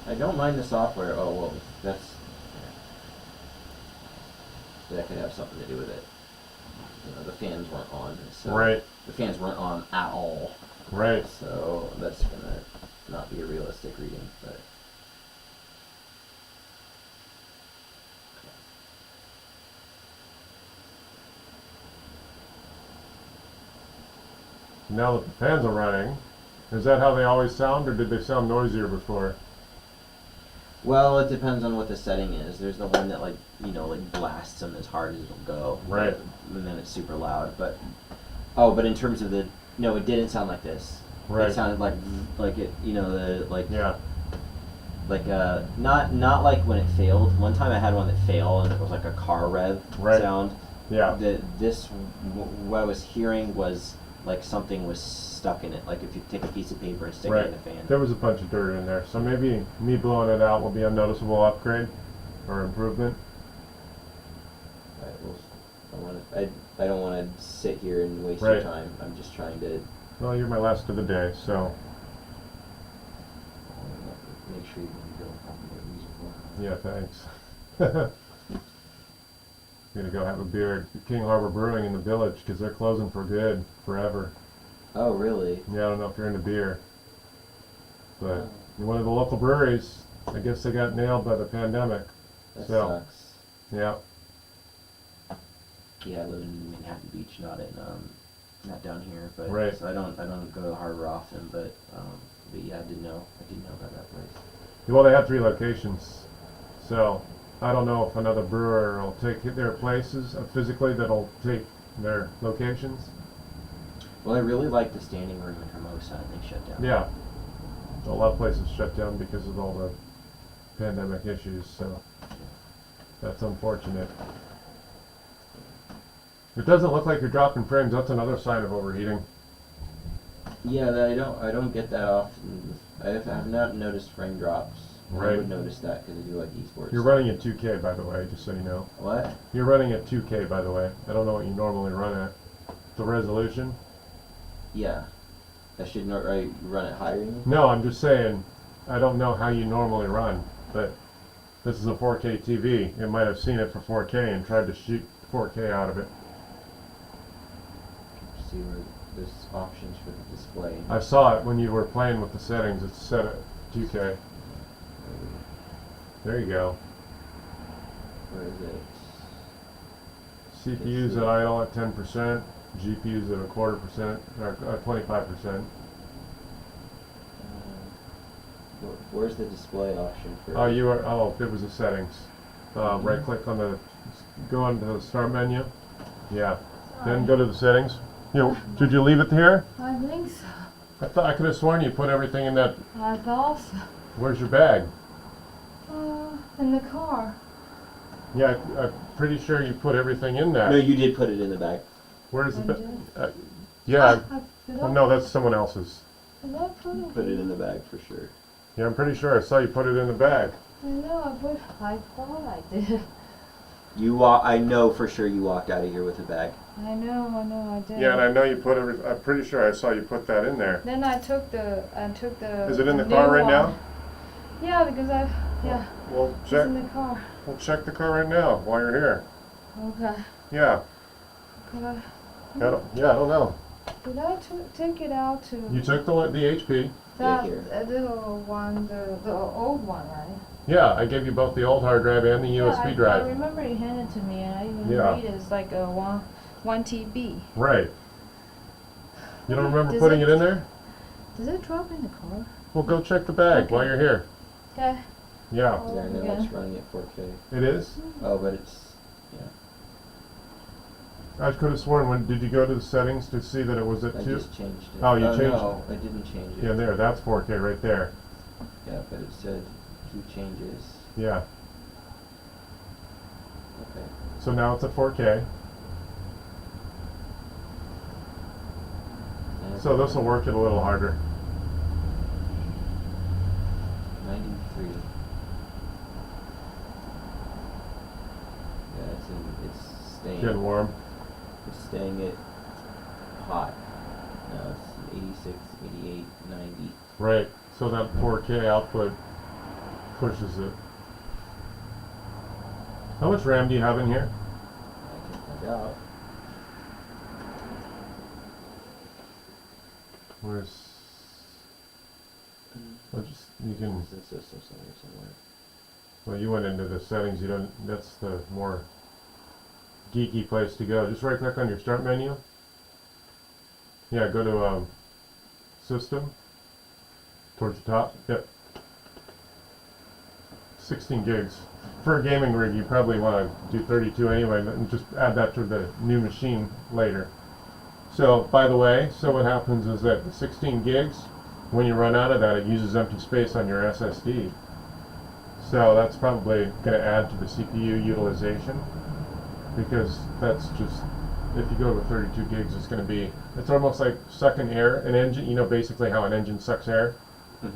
I don't mind the software. Oh, well, that's. That could have something to do with it. You know, the fans weren't on. So Right. The fans weren't on at all. Right. So that's gonna not be a realistic reading, but. Now that the fans are running, is that how they always sound, or did they sound noisier before? Well, it depends on what the setting is. There's the one that like blasts them as hard as it'll go. Right. And then it's super loud. But but in terms of the no, it didn't sound like this. Right. It sounded like it Yeah. not like when it failed. One time I had one that failed and it was like a car rev Right. sound. Yeah. What I was hearing was like something was stuck in it. Like if you take a piece of paper and stick it Right. in the fan. There was a bunch of dirt in there, so maybe me blowing it out will be a noticeable upgrade or improvement. I don't want to sit here and waste Right. your time. I'm just trying to Well, you're my last of the day, so make sure you can go copy yeah, thanks. Gonna go have a beer at King Harbor Brewing in the Village because they're closing for good forever. Oh, really? Yeah, I don't know if you're into beer, but one of the local breweries, I guess they got nailed by the pandemic. That So. sucks. Yeah. Yeah, I live in Manhattan Beach, not not down here, but Right. so I don't go to the harbor often, but yeah, I did know about that place. Well, they have 3 locations, so I don't know if another brewer will take their places physically that'll take their locations. Well, I really like the standing room in Hermosa, and they shut down. Yeah. A lot of places shut down because of all the pandemic issues, so that's unfortunate. It doesn't look like you're dropping frames. That's another sign of overheating. Yeah, I don't get that often. I have not noticed frame drops. I Right. would notice that because I do like esports. You're running at 2K, by the way, just so you know. What? You're running at 2K, by the way. I don't know what you normally run at. The resolution? Yeah. I should not run it higher. You mean? No, I'm just saying, I don't know how you normally run, but this is a 4K TV. It might have seen it for 4K and tried to shoot 4K out of it. See where there's options for the display. I saw it when you were playing with the settings. It's set at 2K. There you go. Where is it? CPU's at idle at 10%. GPU's at 1/4%, or 25%. Where's the display option for? It was the settings. Right click on go on to the start menu. Yeah. Then go to the settings. Did you leave it here? I think so. I thought I could have sworn you put everything in that. I thought so. Where's your bag? In the car. Yeah, I'm pretty sure you put everything in that. No, you did put it in the bag. Where's the I bag? did. Yeah. Did Well, I- no, that's someone else's. did I put it? Put it in the bag for sure. Yeah, I'm pretty sure I saw you put it in the bag. I know, I thought I did. I know for sure you walked out of here with a bag. I know, I did. Yeah, and I know you put every. I'm pretty sure I saw you put that in there. Then I took the. Is it in the new car right one. now? Yeah, because yeah, We'll it's check. in the car. We'll check the car right now while you're here. Okay. Yeah. Could I? I don't know. Did I take it out to You took the HP. Yeah, that here. little one, the old one, right? Yeah, I gave you both the old hard drive and the USB I drive. remember you handed it to me, and I even Yeah. read it's like a 1 TB. Right. You don't remember Does putting it- it in there? Does it drop in the car? Well, go check the bag Okay. while you're here. Okay. Yeah, Oh, Yeah, I know okay. it's running at 4K. it is. Oh, but it's I could have sworn, when did you go to the settings to see that it was at I 2? just changed it. Oh, you changed no, I didn't change it. Yeah, there, that's 4K right there. Yeah, but it said 2 changes. Yeah, Okay. so now it's at 4K. And So this will work it a little harder. 93. Yeah, it's staying. Getting warm. It's staying at hot. Now it's 86, 88, 90. Right, so that 4K output pushes it. How much RAM do you have in here? I can find out. Where's... Well, just, you can... It's in system somewhere. Well, you went into the settings, you don't... That's the more geeky place to go. Just right click on your start menu. Yeah, go to System. Towards the top. Yep. 16 gigs. For a gaming rig, you probably want to do 32 anyway, and just add that to the new machine later. So, by the way, so what happens is that the 16 gigs, when you run out of that, it uses empty space on your SSD. So that's probably going to add to the CPU utilization, because that's just, if you go to 32 gigs, it's going to be, it's almost like sucking air. An engine, you know basically how an engine sucks air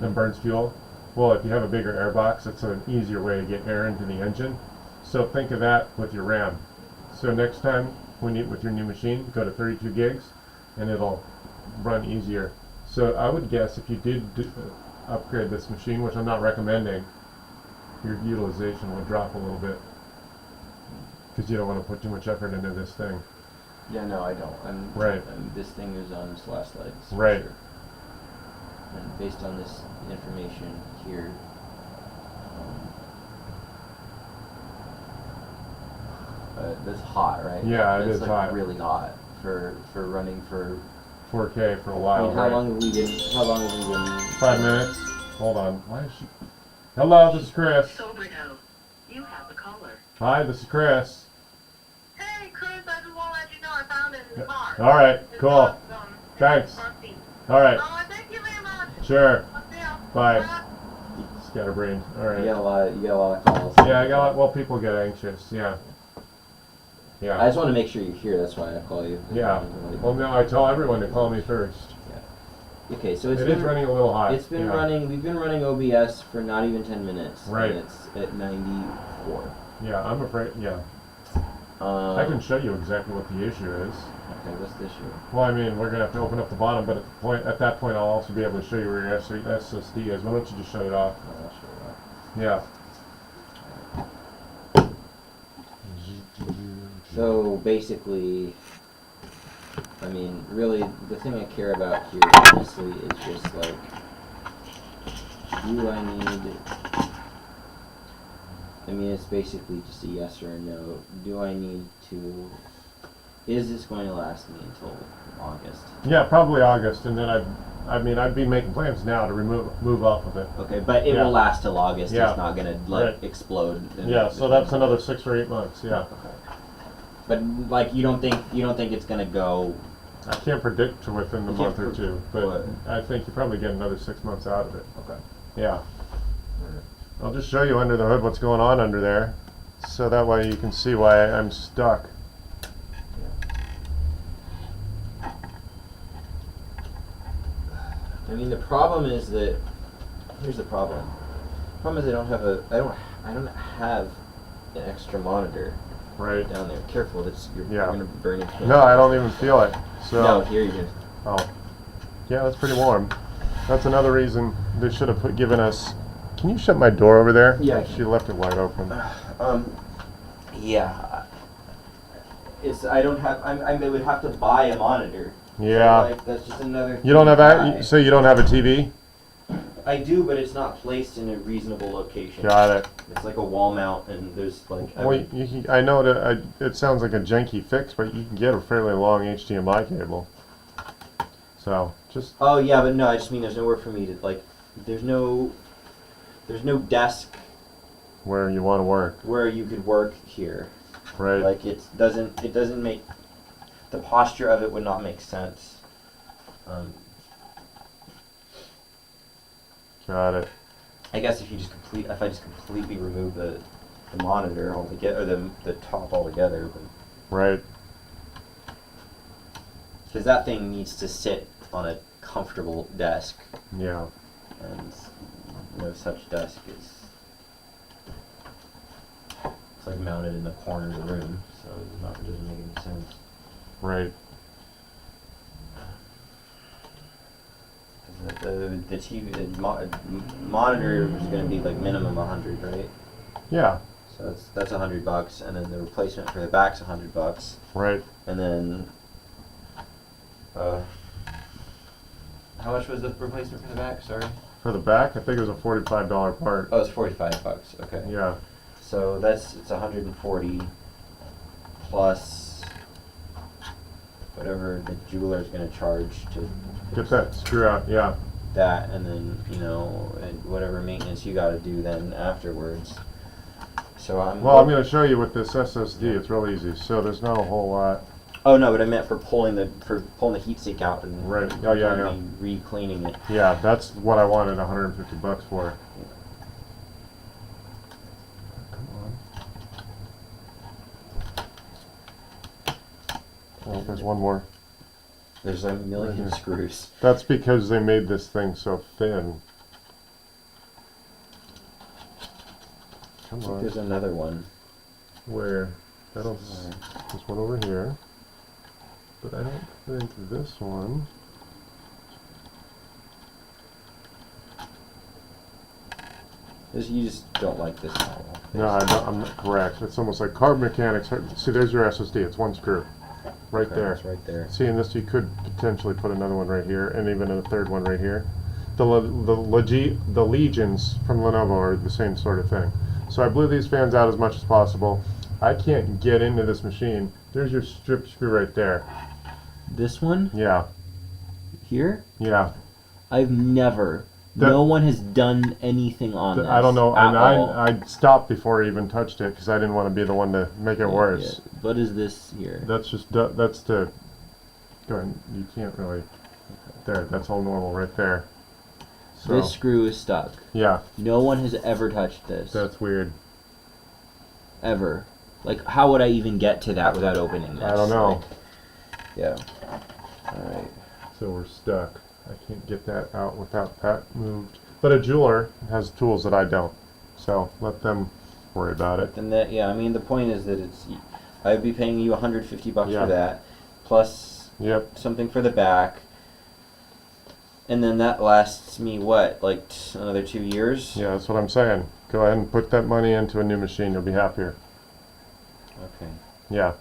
and burns fuel. Well, if you have a bigger air box, it's an easier way to get air into the engine. So think of that with your RAM. So next time, when you, with your new machine, go to 32 gigs, and it'll run easier. So I would guess if you did upgrade this machine, which I'm not recommending, your utilization will drop a little bit, because you don't want to put too much effort into this thing. Yeah, no, I don't. Right. This thing is on its last legs. for Right. Sure. And based on this information here, that's hot, right? Yeah, it That's is like hot. really hot for running for. 4K for a I while, mean, how right? long have we been? How long have we been? 5 minutes. Hold on. Why is she... Hello, this is Chris. Soberno, you have a caller. Hi, this is Chris. Hey, Chris, I just want to let you know I found it in the car. All right, It's cool. got, Thanks. front seat. All right, Oh, thank you very much. sure. I'll see ya. Bye. Scatterbrained. All You right. got a lot. You got a lot of calls. Yeah, I got. Well, people get anxious. Yeah. I Yeah. just want to make sure you're here. That's why I call you. Yeah. Well, no, I tell everyone to call me first. Okay, so it's It been, is running a little hot. It's been yeah. running. We've been running OBS for not even 10 minutes. Right. And it's at 94. Yeah, I'm afraid. Yeah. I can show you exactly what the issue is. Okay, what's the issue? Well, I mean, we're gonna have to open up the bottom, but at that point, I'll also be able to show you where your SSD is. Why don't you just shut it off? Oh, I'll show you that. Yeah. So basically, I mean, really, the thing I care about here, honestly, is just like, do I need? I mean, it's basically just a yes or a no. Do I need to? Is this going to last me until August? Yeah, probably August, and then I'd be making plans now to move off of it. Okay, but it Yeah. will last till August. Yeah. It's not gonna like Right. explode. Yeah, so that's another 6 or 8 months. Yeah. Okay. But like, you don't think it's gonna go? I can't predict to within the You month can't or two, but what? I think you probably get another 6 months out of it. Okay. Yeah. I'll just show you under the hood what's going on under there, so that way you can see why I'm stuck. I mean, the problem is that here's the problem. The problem is I don't have an extra monitor Right. down there. Careful, you're Yeah. gonna burn your hand. No, I don't even feel it. So. No, here you can. Oh. Yeah, that's pretty warm. That's another reason they should have given us. Can you shut my door over there? Yeah, I can. She left it wide open. Yeah. I don't have. I would have to buy a monitor. Yeah. So, like, that's just another. You don't have thing to buy. so you don't have a TV? I do, but it's not placed in a reasonable location. Got it. It's like a wall mount, and there's like. Well, I know that it sounds like a janky fix, but you can get a fairly long HDMI cable. So just Oh yeah, but no, I just mean there's nowhere for me to like. There's no desk where you want to work, where you could work here. right? Like it doesn't make the posture of it would not make sense. Got it. I guess if I just completely remove the monitor altogether, or the top altogether, Right. because that thing needs to sit on a comfortable desk, Yeah. and no such desk is. It's like mounted in the corner of the room, so it doesn't make any sense. Right. The TV monitor is going to be like minimum 100, right? Yeah. So that's $100, and then the replacement for the back's $100, Right. and then how much was the replacement for the back? Sorry. For the back, I think it was a $45 part. Oh, it's $45. Okay. Yeah. So it's 140 plus whatever the jeweler's going to charge to Get that screw out. Yeah. that, and then and whatever maintenance you got to do then afterwards. So I'm. Well, I'm going to show you with this SSD. It's real easy. So there's not a whole lot. Oh no, but I meant for pulling the heatsink out and Right. Oh, yeah. re-cleaning it. Yeah, that's what I wanted $150 for. Come on. Oh, there's one more. There's a million Right here. screws. That's because they made this thing so thin. Come on. There's another one. Where? There's one over here. But I don't think this one. You just don't like this model. No, I'm not correct. It's almost like Carbon Mechanics. See, there's your SSD. It's one screw. Right Okay, there. it's right there. See, in this you could potentially put another one right here, and even a third one right here. The Legions from Lenovo are the same sort of thing. So I blew these fans out as much as possible. I can't get into this machine. There's your strip screw right there. This one Yeah, here, yeah. I've never. No one has done anything on this. I don't know, at and all. I stopped before I even touched it because I didn't want to be the one to make it worse. Yeah. What is this here? That's the. Go ahead. You can't really. There. That's all normal right there. So This screw is stuck. yeah, No one has ever touched this. that's weird. Ever. Like, how would I even get to that without opening this? I don't know. Like, yeah. Alright. So we're stuck. I can't get that out without that moved. But a jeweler has tools that I don't. So let them worry about it. Then that, yeah, I mean, the point is that I would be paying you $150 Yeah. for that, plus Yep. something for the back, and then that lasts me what, like another 2 years? Yeah, that's what I'm saying. Go ahead and put that money into a new machine. You'll be happier. Okay. Yeah.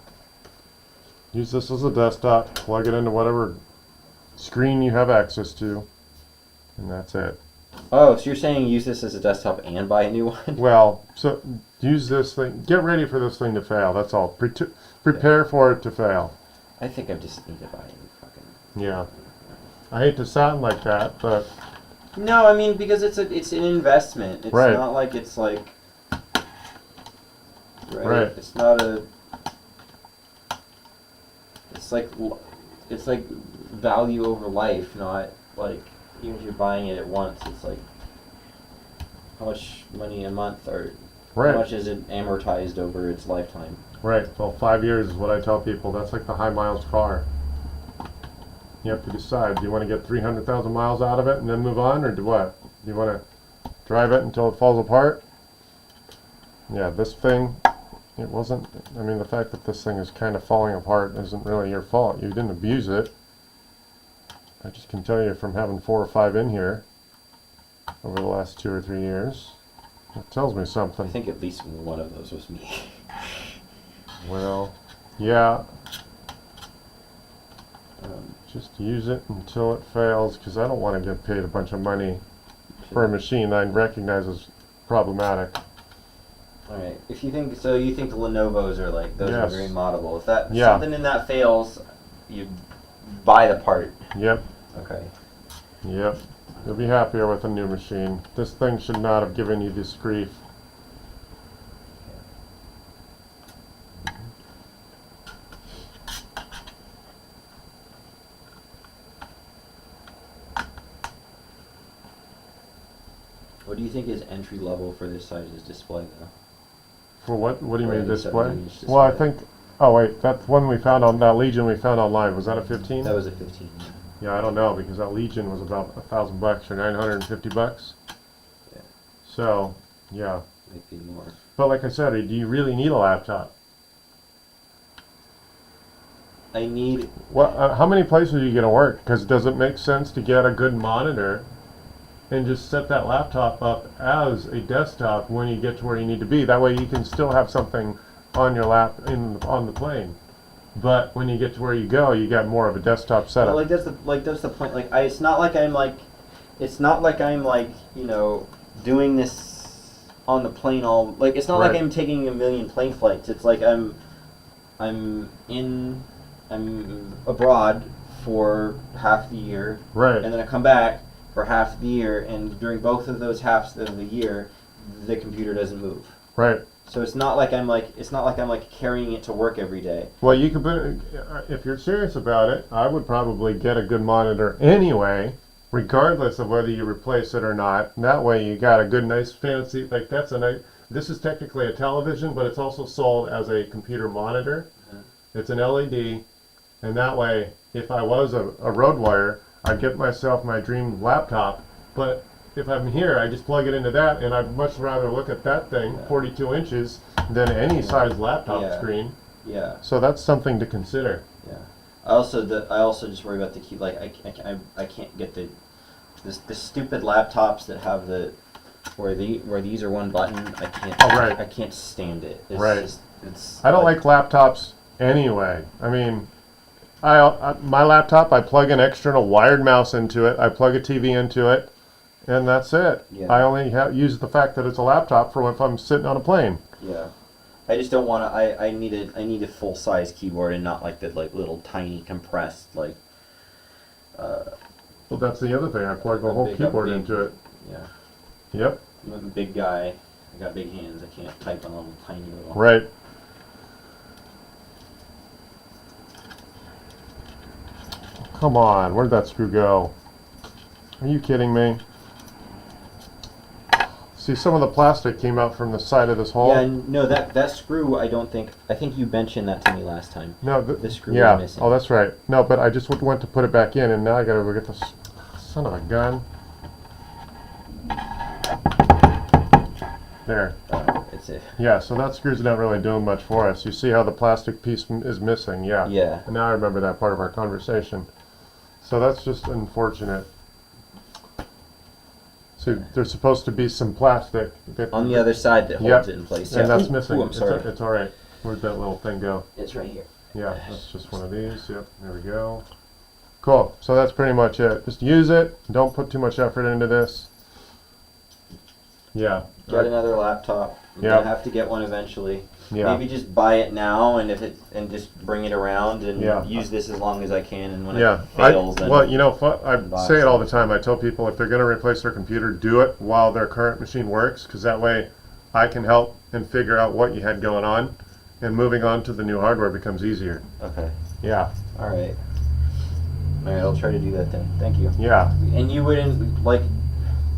Use this as a desktop. Plug it into whatever screen you have access to. And that's it. Oh, so you're saying use this as a desktop and buy a new one? Well, so use this thing. Get ready for this thing to fail. That's all. Prepare for it to fail. I think I just need to buy a new fucking. Yeah. I hate to sound like that, but No, I mean because it's an investment. It's Right. not like it's like. Right. It's not a. It's like value over life, not like even if you're buying it at once. It's like how much money a month or how right, much is it amortized over its lifetime? right. Well, 5 years is what I tell people. That's like the high miles car. You have to decide. Do you want to get 300,000 miles out of it and then move on, or do what? Do you want to drive it until it falls apart? Yeah, this thing, it wasn't. I mean, the fact that this thing is kind of falling apart isn't really your fault. You didn't abuse it. I just can tell you from having 4 or 5 in here over the last 2 or 3 years, it tells me I something. think at least one of those was me. Well, yeah, Um, just use it until it fails, because I don't want to get paid a bunch of money for a machine I recognize as problematic. All right. If you think so, you think the Lenovo's are like those are Yes. very moddable. If that Yeah. something in that fails, you buy the part. Yep, Okay. yep. You'll be happier with a new machine. This thing should not have given you this grief. What do you think is entry level for this size display though? For what? What do you mean For a display? 17-inch Well, I display. think. Oh wait, that one we found on that Legion we found online. Was that a 15? That was a 15. Yeah, I don't know because that Legion was about $1,000 or $950. Yeah. So, yeah. Might be more. But like I said, do you really need a laptop? I need. Well, how many places are you going to work? Because does it make sense to get a good monitor and just set that laptop up as a desktop when you get to where you need to be? That way you can still have something on your lap on the plane. But when you get to where you go, you got more of a desktop setup. Well, that's the point. Like, it's not like I'm you know, doing this on the plane all. Like, it's not like Right. I'm taking a million plane flights. It's like I'm abroad for half the year, Right. and then I come back for half the year, and during both of those halves of the year, the computer doesn't move. Right. So it's not like I'm carrying it to work every day. Well, you could put, if you're serious about it, I would probably get a good monitor anyway, regardless of whether you replace it or not. And that way you got a good, nice, fancy, like that's a nice, this is technically a television, but it's also sold as a computer monitor. It's an LED, and that way, if I was a road warrior, I'd get myself my dream laptop, but if I'm here, I just plug it into that, and I'd much rather look at that thing, 42 inches, than any size laptop Yeah. screen. Yeah. So that's something to consider. Yeah. I also just worry about the key. Like I can't get the stupid laptops that have where these are one button. I can't. Oh, right. I can't stand it. It's Right. Just, it's. I don't like laptops anyway. I mean, my laptop, I plug an external wired mouse into it, I plug a TV into it, and that's it. Yeah. I only use the fact that it's a laptop for if I'm sitting on a plane. Yeah. I just don't want to. I need a full size keyboard and not like the little tiny compressed like. Well, that's the other thing. I plug the A whole big- keyboard a big- into it. Yeah. Yep. I'm a big guy. I got big hands. I can't type on a little tiny little. Right. Come on, where'd that screw go? Are you kidding me? See, some of the plastic came out from the side of this hole. Yeah, no, that screw. I think you mentioned that to me last time. No, This screw yeah. is missing. Oh, that's right. No, but I just went to put it back in, and now I gotta go get this son of a gun. There. It's it. Yeah, so that screw's not really doing much for us. You see how the plastic piece is missing? Yeah. Yeah. And now I remember that part of our conversation. So that's just unfortunate. So there's supposed to be some plastic that On the other side that holds Yep. it in place. and Yeah. that's Ooh, missing. Ooh, I'm sorry. It's all right. Where'd that little thing go? It's right here. Yeah, that's just one of these. Yep, there we go. Cool. So that's pretty much it. Just use it. Don't put too much effort into this. Yeah. Get another laptop. I'm Yeah. gonna have to get one eventually. Yeah. Maybe just buy it now and just bring it around and Yeah. use this as long as I can. And when Yeah. it fails, then Well, you know, I buy say it all the something. time. I tell people if they're going to replace their computer, do it while their current machine works, because that way I can help and figure out what you had going on, and moving on to the new hardware becomes easier. Okay. Yeah. All right. All right. I'll try to do that then. Thank you. Yeah. And you wouldn't like?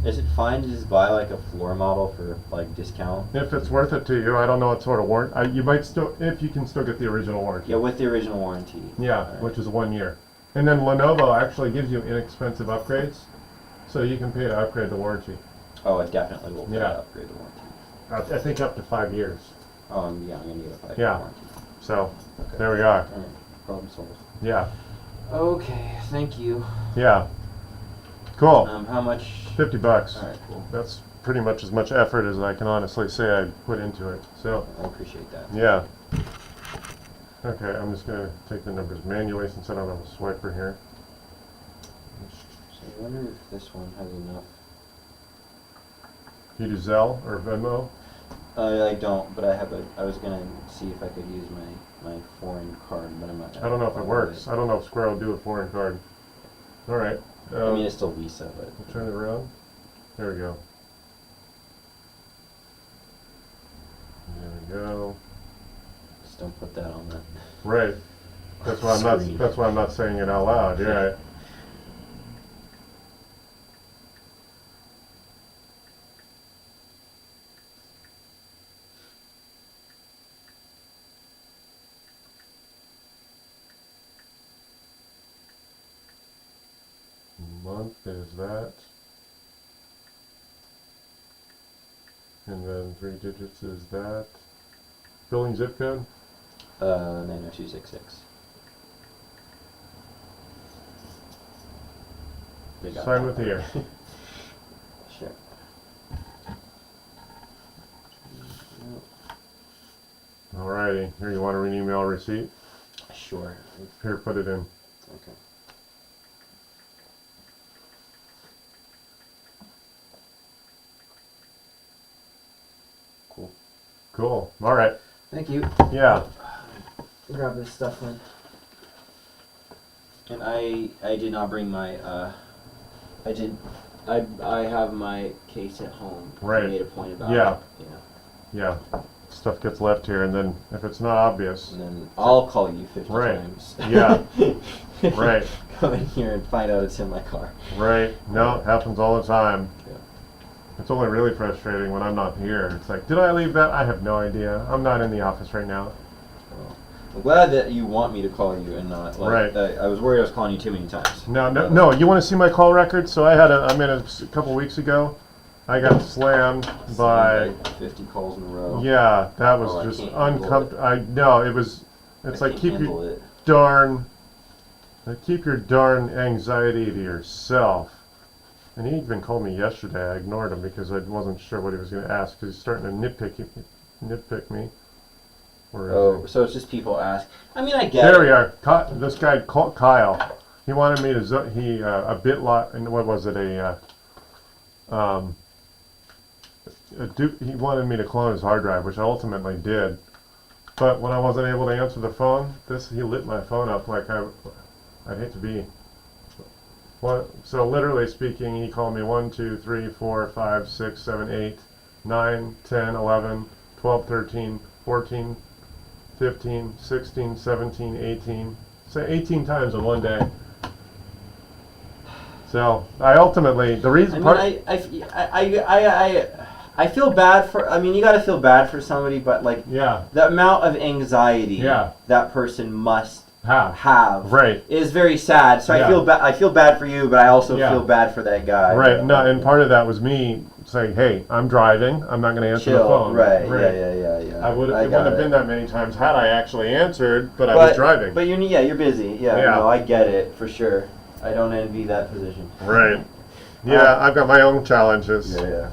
Is it fine to just buy like a floor model for like discount? If it's worth it to you, I don't know what sort of warranty. You might still, if you can still get the original warranty. Yeah, with the original warranty. Yeah, All right. which is 1 year. And then Lenovo actually gives you inexpensive upgrades, so you can pay to upgrade the warranty. Oh, it definitely will Yeah. upgrade the warranty. I think up to 5 years. Yeah, I'm gonna need a 5-year Yeah. warranty. So Okay. there we are. All right. Problem solved. Yeah. Okay. Thank you. Yeah. Cool. How much? $50. All right. Cool. That's pretty much as much effort as I can honestly say I put into it. So I appreciate that. yeah. Okay, I'm just gonna take the numbers manually since I don't have a swiper here. So I wonder if this one has enough. You do Zelle or Venmo? I don't, but I was gonna see if I could use my foreign card, but I'm not. I don't know if it works. I don't know if Square will do a foreign card. All right. I mean, it's still Visa, but. We'll turn it around. There we go. There we go. Just don't put that on that. Right. That's why I'm Screen. not. That's why I'm not saying it out loud. You're right. is that. And then 3 digits is that. Billing zip code? 90266. They got Sign that with the ear. Sure. Alrighty. Here, you want an email receipt? Sure. Here, put it in. Okay. Cool. Cool. Alright. Thank you. Yeah. Grab this stuff then. And I did not bring my I have my case at home. Right. I made a point about Yeah. it. Yeah. Yeah. Stuff gets left here, and then if it's not obvious. And then I'll call you 50 Right. times. Yeah. Right. Come in here and find out it's in my car. Right. No, it happens all the time. Yeah. It's only really frustrating when I'm not here. It's like, did I leave that? I have no idea. I'm not in the office right now. Well, I'm glad that you want me to call you and not like. Right. I was worried I was calling you too many times. No. You want to see my call record? So a couple weeks ago. I got slammed by. Like 50 calls in a row. Yeah, that was Oh, I just can't handle uncomfortable. I know it was. It's I like can't keep handle your it. keep your darn anxiety to yourself. And he even called me yesterday. I ignored him because I wasn't sure what he was going to ask because he's starting to nitpick me. Where is Oh, he? so it's just people ask. I mean, I get There it. we are. This guy Kyle. He wanted me to a bit lot and what was it he wanted me to clone his hard drive, which I ultimately did. But when I wasn't able to answer the phone, he lit my phone up like I'd hate to be. So literally speaking, he called me 1, 2, 3, 4, 5, 6, 7, 8, 9, 10, 11, 12, 13, 14, 15, 16, 17, 18. Say 18 times in one day. So I ultimately the reason I feel bad for. I mean, you got to feel bad for somebody, but like yeah the amount of anxiety Yeah. that person must have right is very sad. So Yeah. I feel bad for you, but I also Yeah. feel bad for that guy. right no and part of that was me saying, hey, I'm driving, I'm not going to answer the Chill. phone. Right. Yeah. It wouldn't got have been that many times had I actually answered, but I was driving. But you're busy. Yeah. Yeah. No, I get it for sure. I don't envy that position. Right. Yeah, I've got my own challenges. Yeah.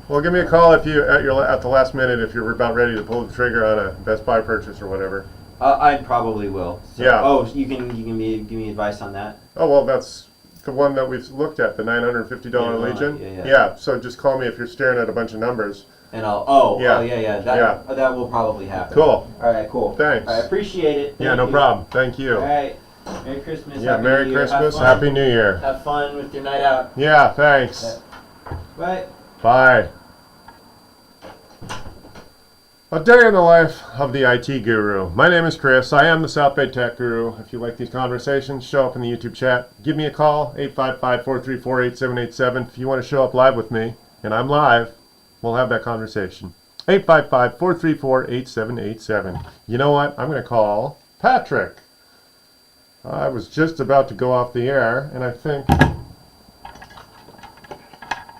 Well, give me a call if you at the last minute if you're about ready to pull the trigger on a Best Buy purchase or whatever. I probably will. So, Yeah. Oh, you can give me advice on that. Oh well, that's the one that we've looked at, the $950 Yeah, Legion. yeah. So just call me if you're staring at a bunch of numbers. And I'll. Yeah. That will probably happen. Cool. All right. Cool. Thanks. I appreciate it. Yeah, Thank no you. problem. Thank you. All right. Merry Christmas. Yeah, Happy Merry New Year. Have Christmas, fun. Happy New Year. Have fun with your night out. Yeah, thanks. Bye. Bye. A day in the life of the IT guru. My name is Chris. I am the South Bay Tech Guru. If you like these conversations, show up in the YouTube chat. Give me a call, 855-434-8787. If you want to show up live with me, and I'm live, we'll have that conversation. 855-434-8787. You know what? I'm going to call Patrick. I was just about to go off the air, and I think...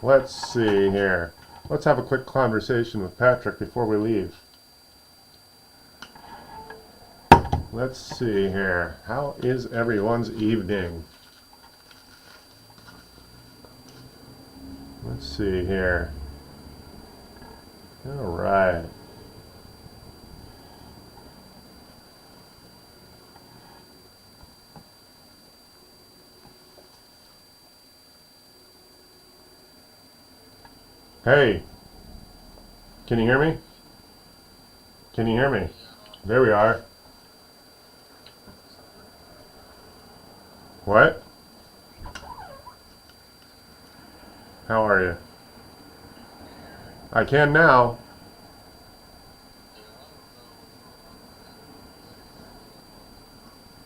Let's see here. Let's have a quick conversation with Patrick before we leave. Let's see here. How is everyone's evening? Let's see here. All right. Hey, can you hear me? Can you hear me? There we are. What? How are you? I can now.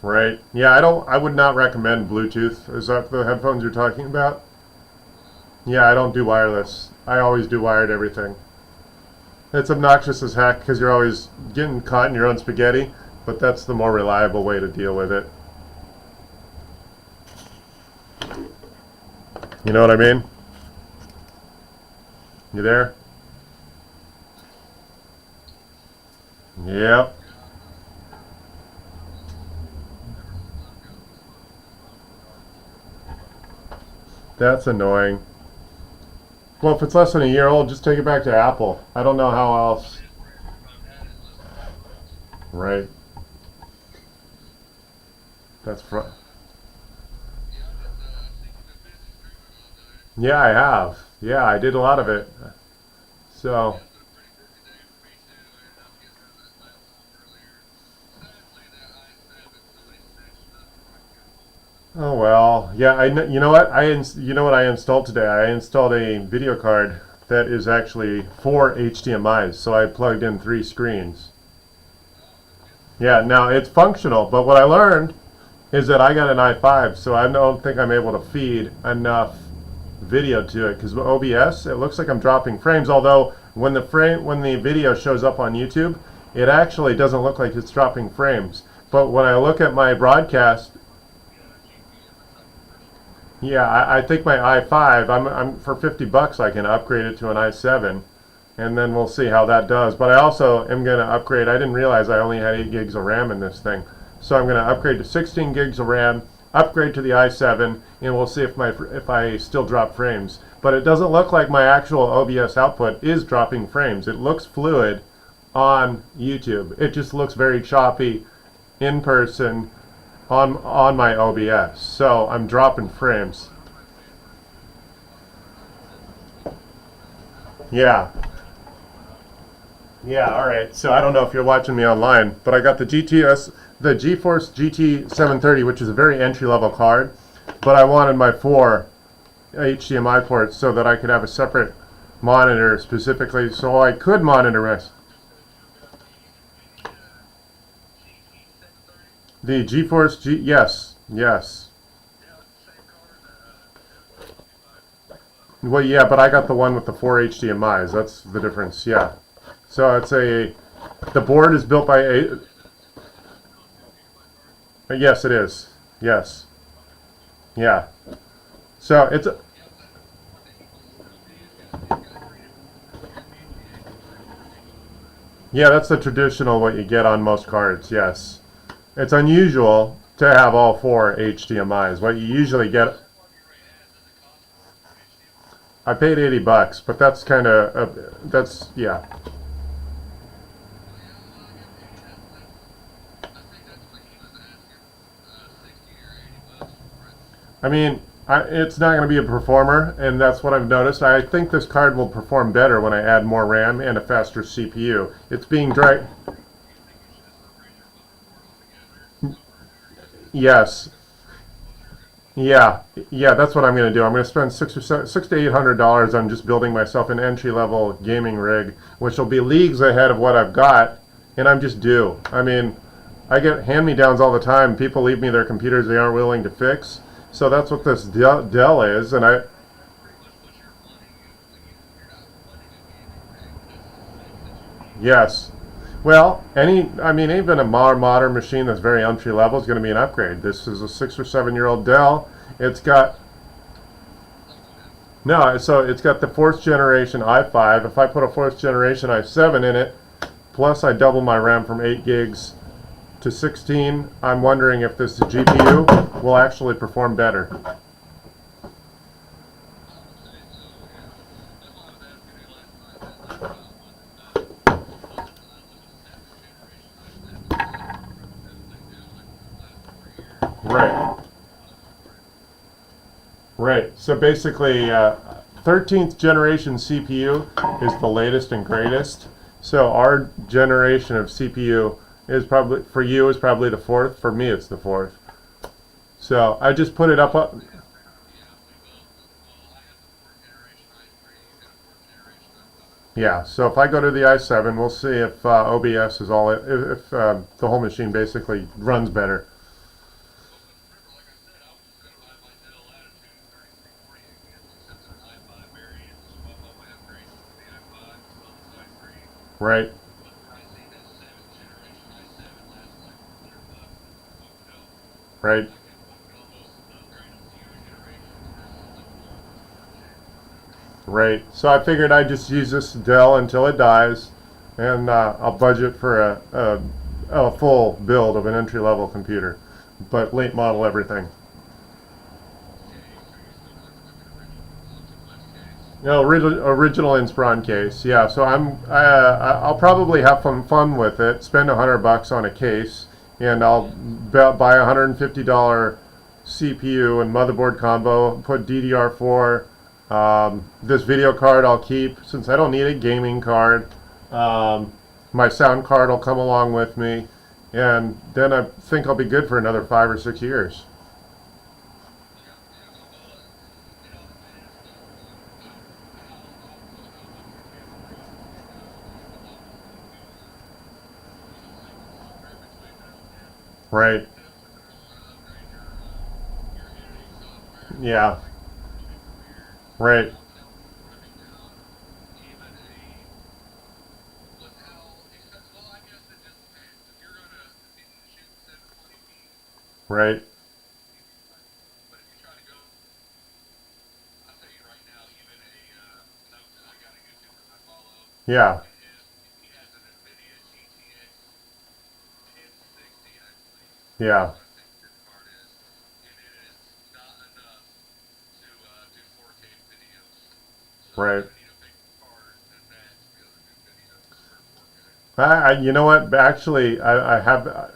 Right. Yeah, I would not recommend Bluetooth. Is that the headphones you're talking about? Yeah, I don't do wireless. I always do wired everything. It's obnoxious as heck because you're always getting caught in your own spaghetti, but that's the more reliable way to deal with it. You know what I mean? You there? Yep. That's annoying. Well, if it's less than a year old, just take it back to Apple. I don't know how else. Right. That's fr. Yeah, I have. Yeah, I did a lot of it. So, oh well. Yeah, you know what? You know what I installed today? I installed a video card that is actually 4 HDMIs. So I plugged in 3 screens. Yeah, now it's functional, but what I learned is that I got an i5, so I don't think I'm able to feed enough video to it because with OBS it looks like I'm dropping frames, although when the video shows up on YouTube it actually doesn't look like it's dropping frames. But when I look at my broadcast, yeah, I think my i5, I'm for $50 I can upgrade it to an i7, and then we'll see how that does. But I also am going to upgrade. I didn't realize I only had 8 gigs of RAM in this thing, so I'm going to upgrade to 16 gigs of RAM, upgrade to the i7, and we'll see if I still drop frames. But it doesn't look like my actual OBS output is dropping frames. It looks fluid on YouTube. It just looks very choppy in person on my OBS. So I'm dropping frames. Yeah. Yeah, all right. So I don't know if you're watching me online, but I got the GeForce GT 730, which is a very entry-level card, but I wanted my 4 HDMI ports so that I could have a separate monitor specifically so I could monitor my. The GeForce yes, yes. Well, yeah, but I got the one with the 4 HDMIs. That's the difference. Yeah. So the board is built by a. Yes, it is. Yes. Yeah. So it's. Yeah, that's the traditional what you get on most cards. Yes. It's unusual to have all 4 HDMIs. What you usually get. I paid $80, but that's kind of that's yeah. I mean, it's not going to be a performer, and that's what I've noticed. I think this card will perform better when I add more RAM and a faster CPU. It's being dragged. Yes. Yeah, yeah, that's what I'm going to do. I'm going to spend six to $800 on just building myself an entry-level gaming rig, which will be leagues ahead of what I've got, and I'm just due. I mean, I get hand-me-downs all the time. People leave me their computers they aren't willing to fix. So that's what this Dell is, and I. Yes. Well, I mean, even a modern machine that's very entry level is going to be an upgrade. This is a 6 or 7 year old Dell. It's got no, so it's got the 4th generation i5. If I put a 4th generation i7 in it, plus I double my RAM from 8 gigs to 16, I'm wondering if this GPU will actually perform better. Right. Right. So basically, 13th generation CPU is the latest and greatest. So our generation of CPU is probably, for you, is probably the 4th. For me, it's the 4th. So I just put it up. Yeah. So if I go to the i7, we'll see if OBS is all if the whole machine basically runs better. Right. Right. Right. So I figured I'd just use this Dell until it dies, and I'll budget for a full build of an entry-level computer, but late model everything. No, original Inspiron case. Yeah, so I'll probably have some fun with it. Spend $100 on a case, and I'll buy $150 CPU and motherboard combo. Put DDR4. This video card I'll keep since I don't need a gaming card. My sound card will come along with me, and then I think I'll be good for another 5 or 6 years. Right. Yeah. Right. Right. Yeah. Yeah. Right. You know what? Actually, I have.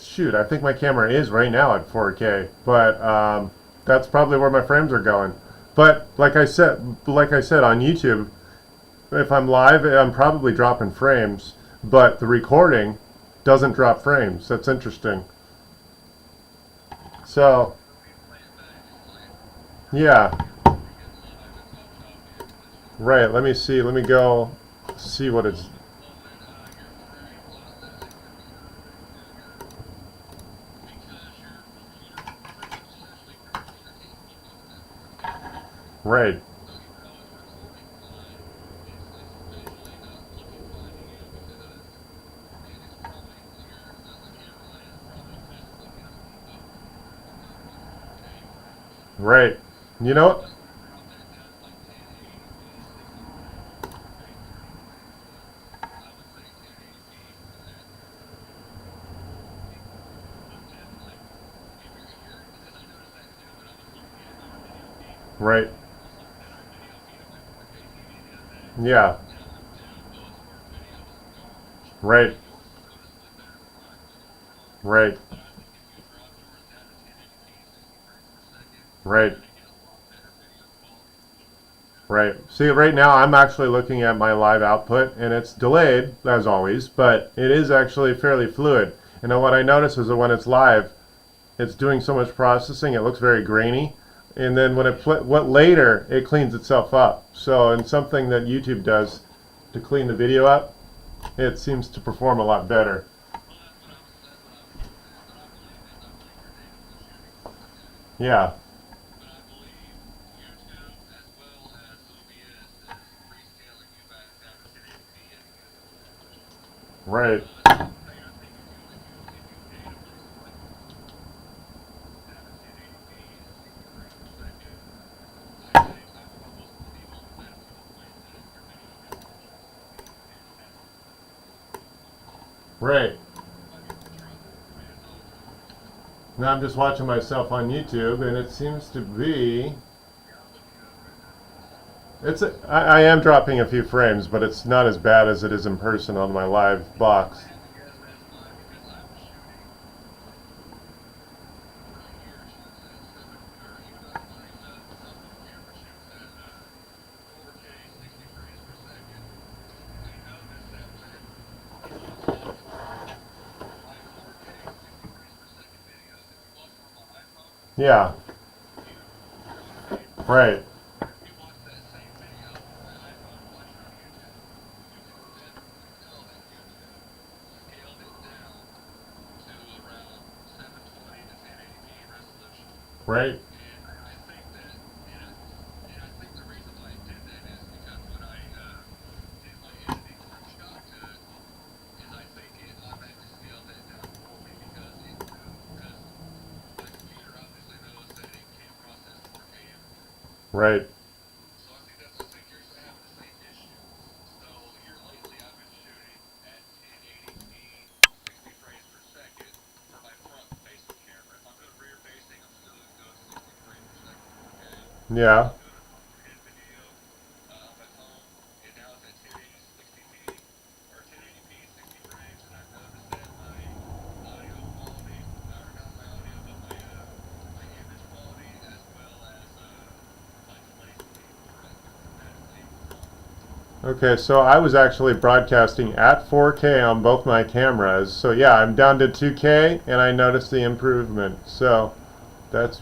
Shoot, I think my camera is right now at 4K, but that's probably where my frames are going. But like I said on YouTube, if I'm live, I'm probably dropping frames, but the recording doesn't drop frames. That's interesting. So, yeah, right. Let me see. Let me go see what it's. Right. Right. You know. Right. Yeah. Right. Right. Right. Right. See, right now I'm actually looking at my live output, and it's delayed, as always, but it is actually fairly fluid. And then what I notice is that when it's live, it's doing so much processing, it looks very grainy. And then when what later, it cleans itself up. So, in something that YouTube does to clean the video up, it seems to perform a lot better. Yeah. Right. Right. Now I'm just watching myself on YouTube, and it seems to be. I am dropping a few frames, but it's not as bad as it is in person on my live box. Yeah. Right. Right. Right. Yeah. Okay, so I was actually broadcasting at 4K on both my cameras. So yeah, I'm down to 2K and I noticed the improvement. So that's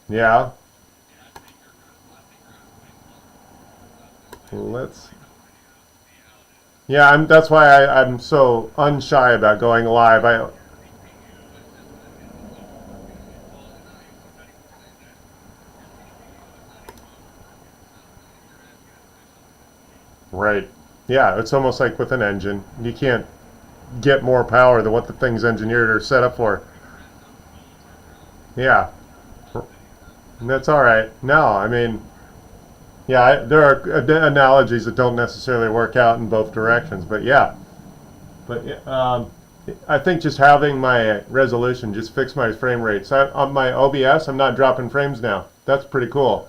yeah. Let's yeah, that's why I'm so unshy about going live. Right. Yeah, it's almost like with an engine. You can't get more power than what the thing's engineered or set up for. Yeah. That's all right. No, I mean, yeah, there are analogies that don't necessarily work out in both directions, but yeah. But I think just having my resolution just fix my frame rate. So on my OBS, I'm not dropping frames now. That's pretty cool.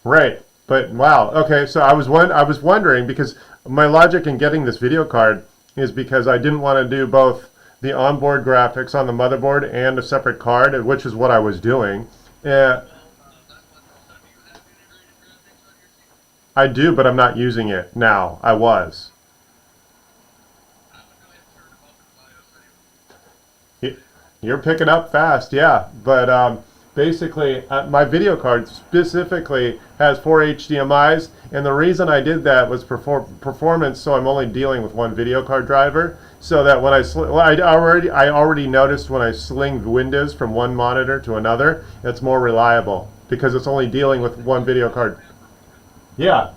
Right. But wow. Okay. So I was wondering because my logic in getting this video card is because I didn't want to do both the onboard graphics on the motherboard and a separate card, which is what I was doing. Uh, I do, but I'm not using it now. I was. Y- You're picking up fast, yeah. But basically, my video card specifically has four HDMI's, and the reason I did that was performance. So I'm only dealing with one video card driver, so that when well, I already noticed when I sling Windows from one monitor to another, it's more reliable because it's only dealing with one video card. Yeah.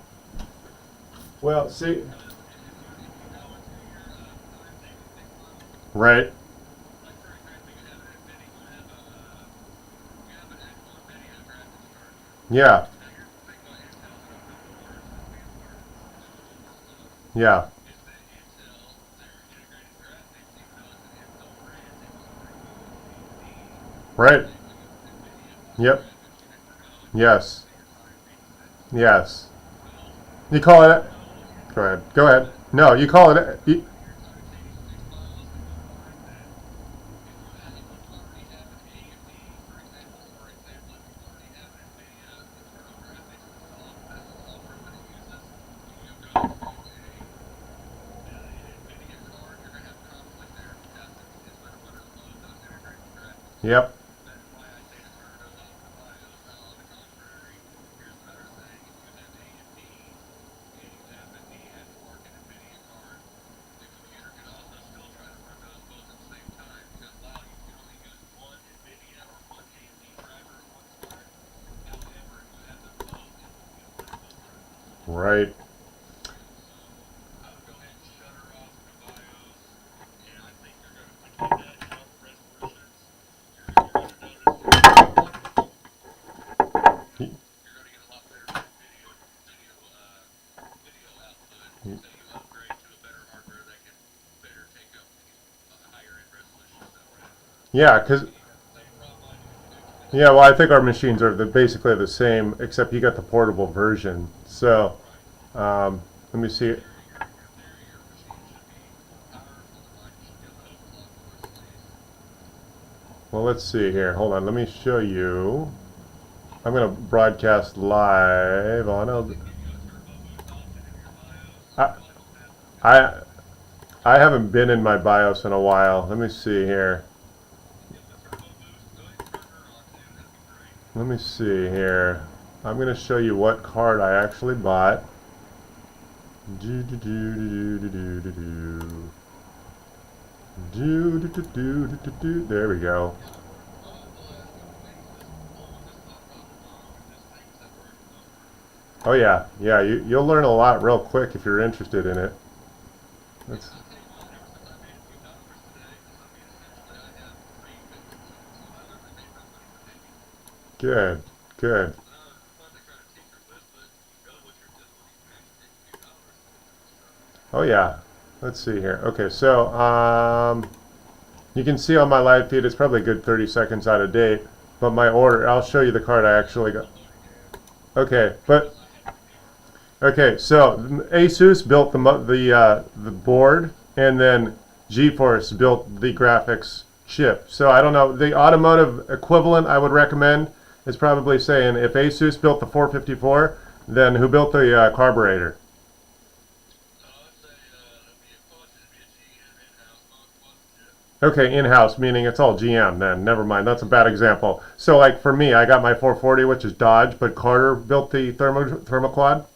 Well, see, right. Yeah. Yeah. Right. Yep. Yes. Yes. You call it. Go ahead. Go ahead. No, you call it. Yep. Right. Yeah, because yeah, well, I think our machines are basically the same, except you got the portable version. So, let me see. Well, let's see here. Hold on. Let me show you. I'm going to broadcast live on. I, I I haven't been in my BIOS in a while. Let me see here. Let me see here. I'm going to show you what card I actually bought. Do do do do do do do do. Do do do do do do. There we go. Oh yeah, yeah. You'll learn a lot real quick if you're interested in it. That's good. Good. Oh yeah. Let's see here. Okay, so you can see on my live feed it's probably a good 30 seconds out of date, but my order, I'll show you the card I actually got. Okay, but okay, so Asus built the board, and then GeForce built the graphics chip. So I don't know, the automotive equivalent I would recommend is probably saying if Asus built the 454, then who built the carburetor? Okay, in-house, meaning it's all GM then. Never mind, that's a bad example. So like for me, I got my 440, which is Dodge, but Carter built the thermoquad.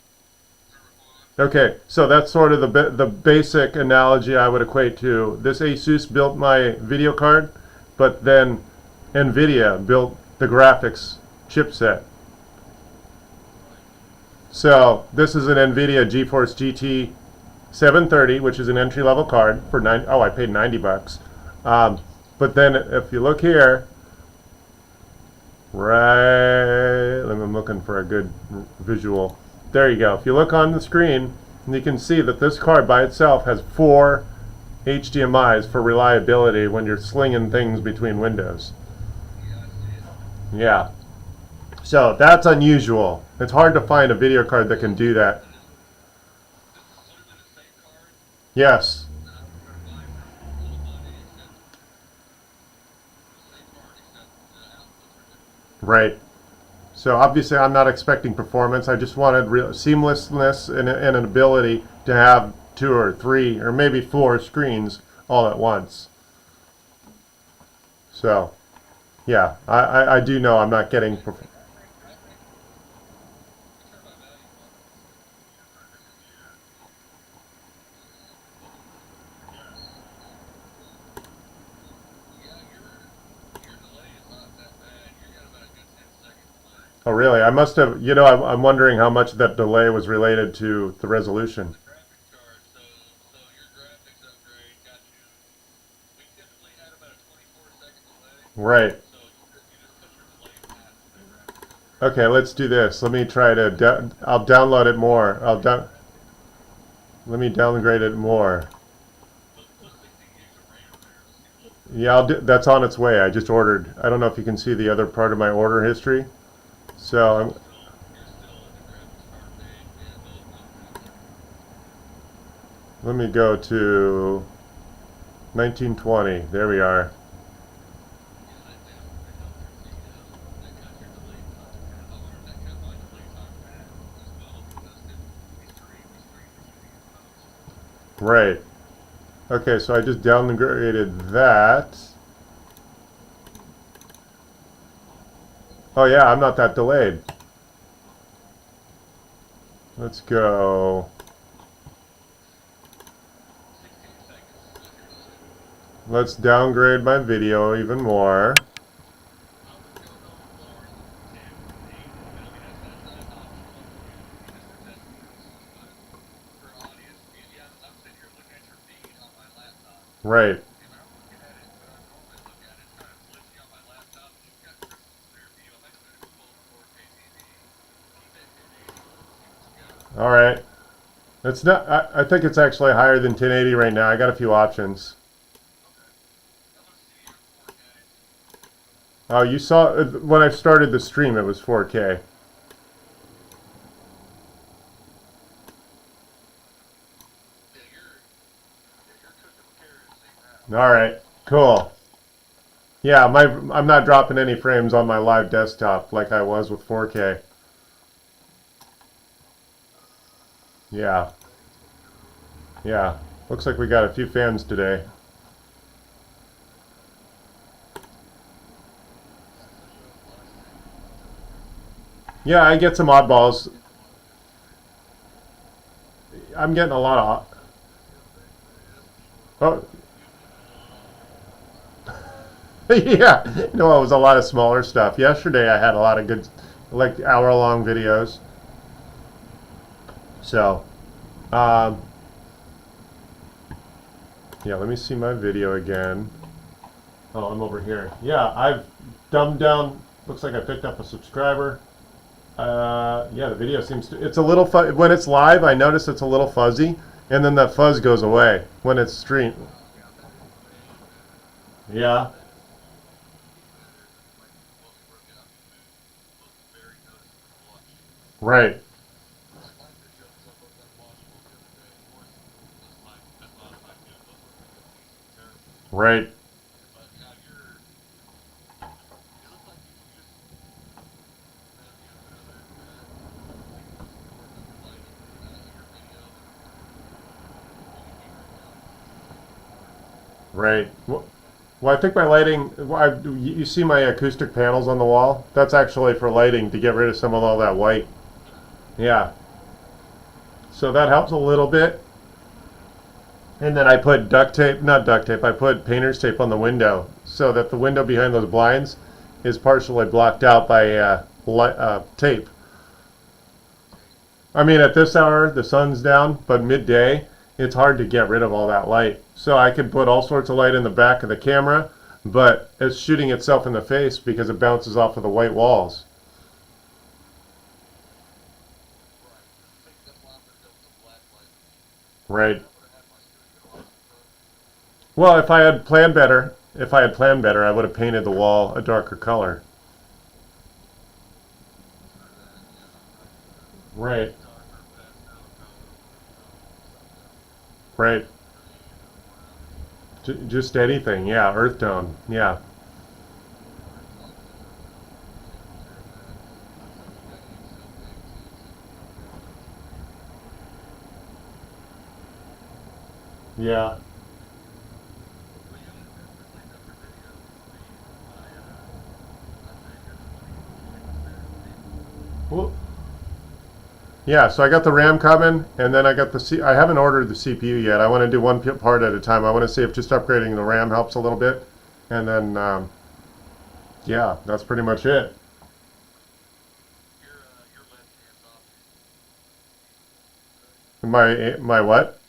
Okay, so that's sort of the basic analogy I would equate to. This Asus built my video card, but then NVIDIA built the graphics chipset. So this is an NVIDIA GeForce GT 730, which is an entry-level card for I paid $90. But then if you look here, right, I'm looking for a good visual. There you go. If you look on the screen, you can see that this card by itself has 4 HDMIs for reliability when you're slinging things between windows. Yeah. So that's unusual. It's hard to find a video card that can do that. Yes. Right. So obviously I'm not expecting performance. I just wanted seamlessness and an ability to have 2 or 3 or maybe 4 screens all at once. So, yeah, I do know I'm not getting performance. Oh, really? I must have, I'm wondering how much that delay was related to the resolution. Right. Okay, let's do this. Let me try to, I'll download it more. Let me downgrade it more. Yeah, that's on its way. I just ordered. I don't know if you can see the other part of my order history. So let me go to 1920. There we are. Right. Okay, so I just downgraded that. Oh yeah, I'm not that delayed. Let's go. Let's downgrade my video even more. Right. All right. It's not. I think it's actually higher than 1080 right now. I got a few options. Oh, you saw when I started the stream, it was 4K. All right. Cool. Yeah, I'm not dropping any frames on my live desktop like I was with 4K. Yeah. Yeah. Looks like we got a few fans today. Yeah, I get some oddballs. I'm getting a lot of... Oh. Yeah. No, it was a lot of smaller stuff. Yesterday I had a lot of good, like, hour-long videos. So, Yeah, let me see my video again. Oh, I'm over here. Yeah, I've dumbed down. Looks like I picked up a subscriber. Yeah, the video seems to. It's a little when it's live. I notice it's a little fuzzy, and then that fuzz goes away when it's streamed. Yeah. Right. Right. Right. Well, I think my lighting. You see my acoustic panels on the wall? That's actually for lighting to get rid of some of all that white. Yeah. So that helps a little bit. And then I put duct tape, not duct tape, I put painter's tape on the window so that the window behind those blinds is partially blocked out by tape. I mean, at this hour, the sun's down, but midday, it's hard to get rid of all that light. So I could put all sorts of light in the back of the camera, but it's shooting itself in the face because it bounces off of the white walls. Right. Well, if I had planned better, I would have painted the wall a darker color. Right. Right. Just anything, yeah, earth tone, yeah. Yeah. Well, yeah, so I got the RAM coming, and then I got I haven't ordered the CPU yet. I want to do one part at a time. I want to see if just upgrading the RAM helps a little bit, and then yeah, that's pretty much it. My what?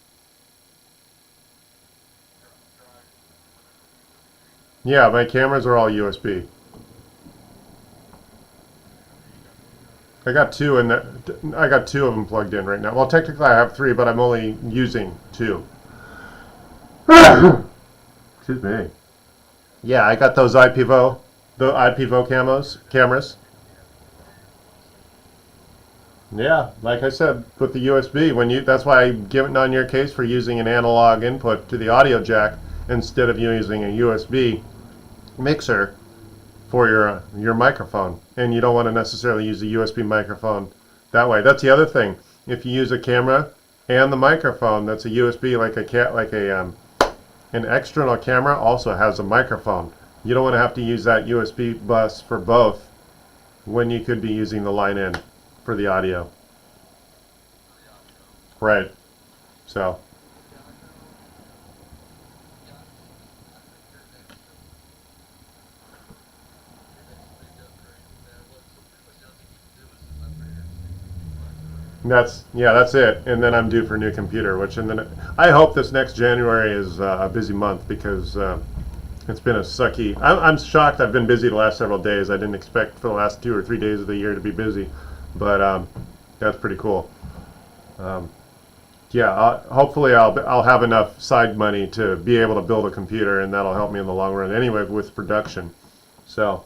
Yeah, my cameras are all USB. I got two of them plugged in right now. Well, technically I have three, but I'm only using two. Excuse me. Yeah, I got those the IPVO cameras. Yeah, like I said, with the USB, that's why I give it on your case for using an analog input to the audio jack instead of using a USB mixer for your microphone, and you don't want to necessarily use a USB microphone that way. That's the other thing. If you use a camera and the microphone, that's a USB, an external camera also has a microphone. You don't want to have to use that USB bus for both when you could be using the line in for the audio. Right. So. That's it. And then I'm due for a new computer, I hope this next January is a busy month because it's been a sucky. I'm shocked. I've been busy the last several days. I didn't expect for the last 2 or 3 days of the year to be busy, but that's pretty cool. Yeah, hopefully I'll have enough side money to be able to build a computer, and that'll help me in the long run anyway with production. So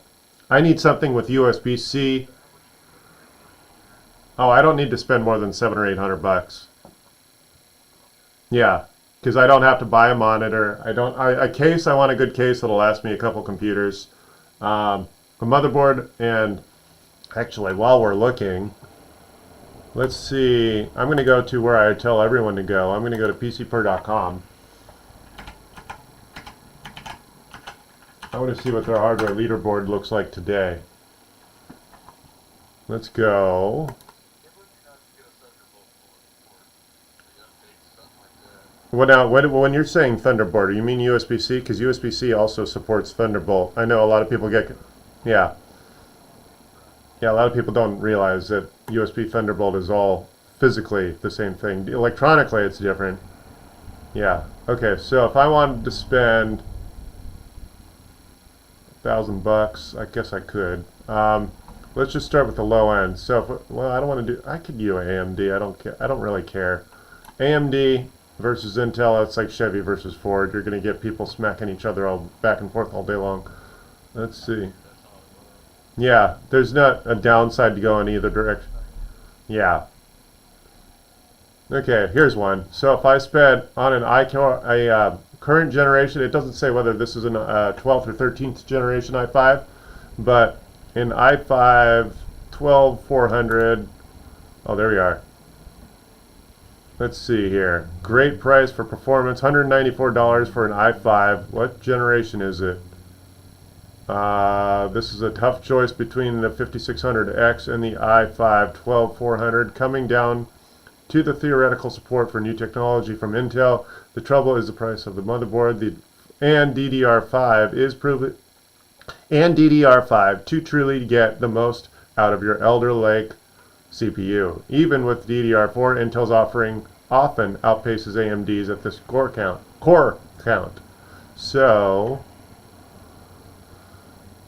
I need something with USB-C. Oh, I don't need to spend more than $700 or $800. Yeah, because I don't have to buy a monitor. A case. I want a good case that'll last me a couple computers. A motherboard, and actually, while we're looking, let's see. I'm going to go to where I tell everyone to go. I'm going to go to PCPer.com. I want to see what their hardware leaderboard looks like today. Let's go. Well, now, when you're saying Thunderbolt, you mean USB-C? Because USB-C also supports Thunderbolt. I know a lot of people yeah. Yeah, a lot of people don't realize that USB Thunderbolt is all physically the same thing. Electronically, it's different. Yeah. Okay, so if I wanted to spend $1,000, I guess I could. Let's just start with the low end. So, well, I don't want to do. I could do AMD. I don't care. I don't really care. AMD versus Intel. It's like Chevy versus Ford. You're going to get people smacking each other all back and forth all day long. Let's see. Yeah, there's not a downside to go in either direction. Yeah. Okay, here's one. So if I spent on an current generation, it doesn't say whether this is a 12th or 13th generation i5, but in i5 12400, oh, there we are. Let's see here. Great price for performance, $194 for an i5. What generation is it? This is a tough choice between the 5600X and the i5 12400, coming down to the theoretical support for new technology from Intel. The trouble is the price of the motherboard. And DDR5 is proven, and DDR5 to truly get the most out of your Elder Lake CPU. Even with DDR4, Intel's offering often outpaces AMD's at this core count. So,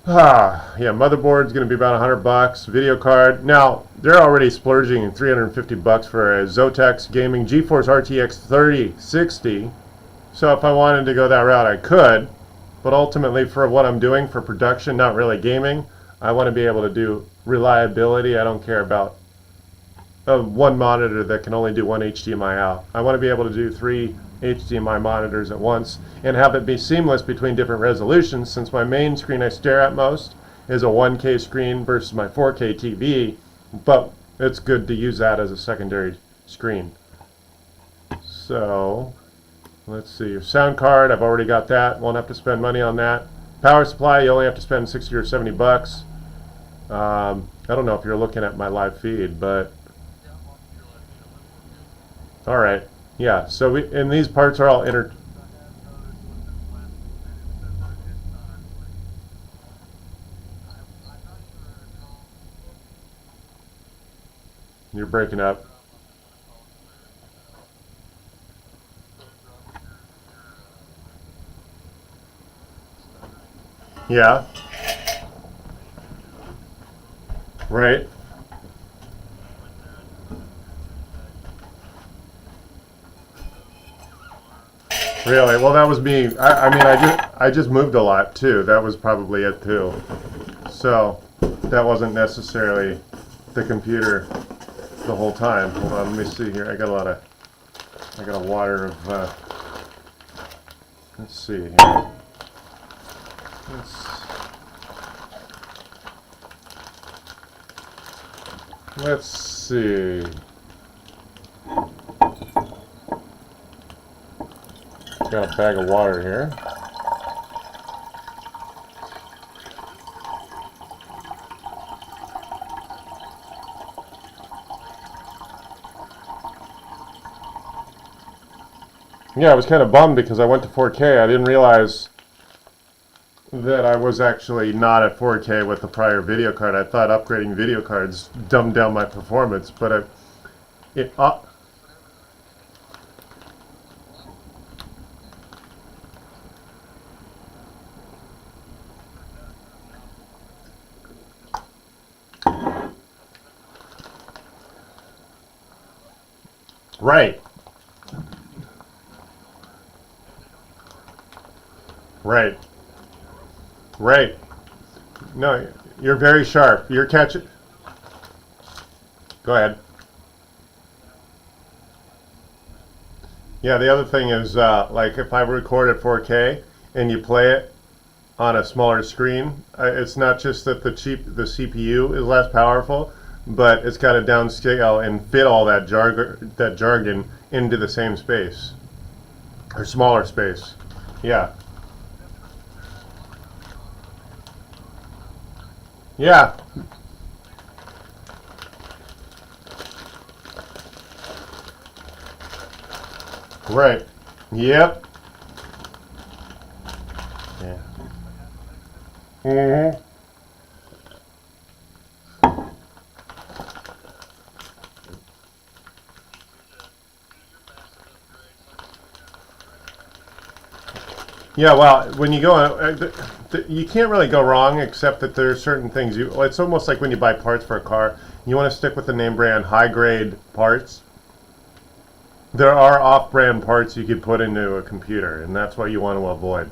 yeah, motherboard's going to be about $100. Video card. Now, they're already splurging $350 for a Zotac Gaming GeForce RTX 3060. So if I wanted to go that route, I could. But ultimately, for what I'm doing for production, not really gaming, I want to be able to do reliability. I don't care about one monitor that can only do one HDMI out. I want to be able to do 3 HDMI monitors at once and have it be seamless between different resolutions, since my main screen I stare at most is a 1K screen versus my 4K TV, but it's good to use that as a secondary screen. So let's see, your sound card, I've already got that, won't have to spend money on that. Power supply, you only have to spend 60 or 70 bucks. I don't know if you're looking at my live feed, but alright. Yeah, so and these parts are all You're breaking up. Yeah. Right. Really? Well, that was me. I mean, I just moved a lot too. That was probably it too. So that wasn't necessarily the computer the whole time. Hold on, let me see here. I got a water of. Let's see here. Let's see. Got a bag of water here. Yeah, I was kind of bummed because I went to 4K. I didn't realize that I was actually not at 4K with the prior video card. I thought upgrading video cards dumbed down my performance, but right. Right. Right. No, you're very sharp. You're catching. Go ahead. Yeah, the other thing is, like if I record at 4K and you play it on a smaller screen, it's not just that the CPU is less powerful, but it's got to downscale and fit all that jargon into the same space or smaller space. Yeah. Yeah. Right. Yep. Yeah. Mm-hmm. Yeah, well, when you go, you can't really go wrong, except that there are certain things. It's almost like when you buy parts for a car. You want to stick with the name brand, high grade parts. There are off-brand parts you could put into a computer, and that's what you want to avoid.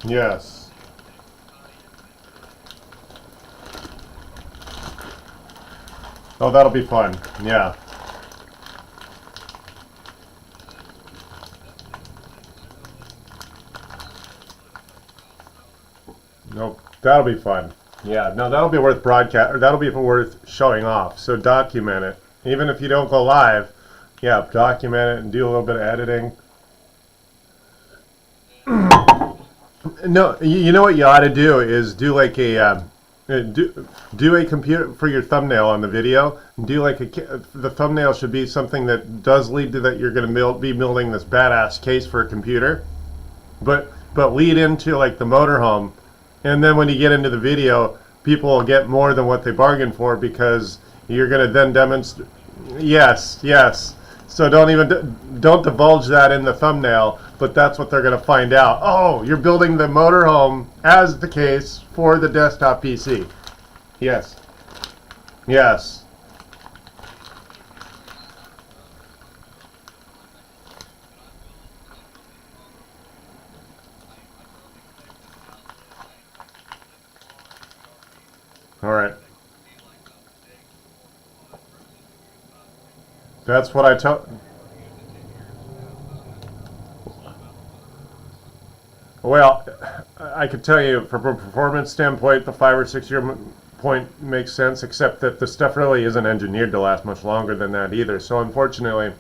Yes. Oh, that'll be fun. Yeah. Nope. That'll be fun. Yeah. No, that'll be worth broadcast. Or that'll be worth showing off. So document it, even if you don't go live. Yeah, document it and do a little bit of editing. No, you know what you ought to do is do like do a computer for your thumbnail on the video. Do like the thumbnail should be something that does lead to that you're going to be building this badass case for a computer, but lead into like the motorhome, and then when you get into the video, people will get more than what they bargained for because you're going to then demonstrate. Yes, yes. So don't divulge that in the thumbnail, but that's what they're going to find out. Oh, you're building the motorhome as the case for the desktop PC. Yes. Yes. All right. That's what I tell. Well, I could tell you from a performance standpoint, the 5 or 6 year point makes sense, except that the stuff really isn't engineered to last much longer than that either. So unfortunately,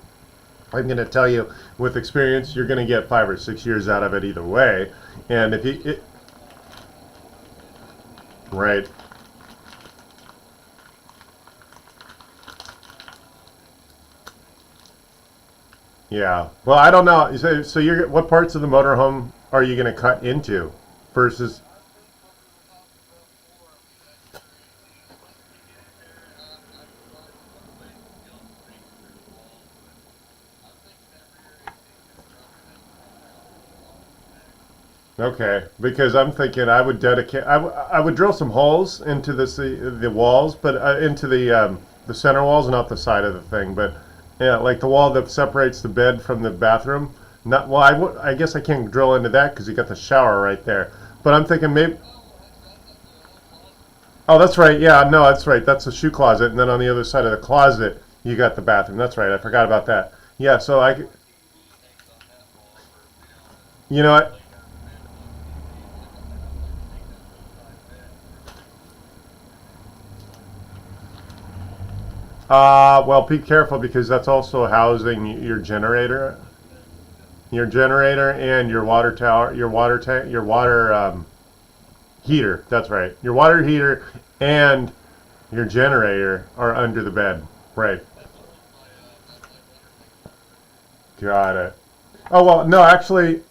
I'm going to tell you with experience, you're going to get 5 or 6 years out of it either way. And if you, right. Yeah. Well, I don't know. So you're what parts of the motorhome are you going to cut into versus? Okay, because I'm thinking I would dedicate. I would drill some holes into the walls, but into the center walls, not the side of the thing, but yeah, like the wall that separates the bed from the bathroom. Not well. I guess I can't drill into that because you got the shower right there. But I'm thinking maybe. Oh, that's right. Yeah, no, that's right. That's the shoe closet, and then on the other side of the closet, you got the bathroom. That's right. I forgot about that. Yeah. So you know what? Well, be careful because that's also housing your generator and your water tower, your water tank, your water heater. That's right. Your water heater and your generator are under the bed. Right. Got it. Oh well, no, actually,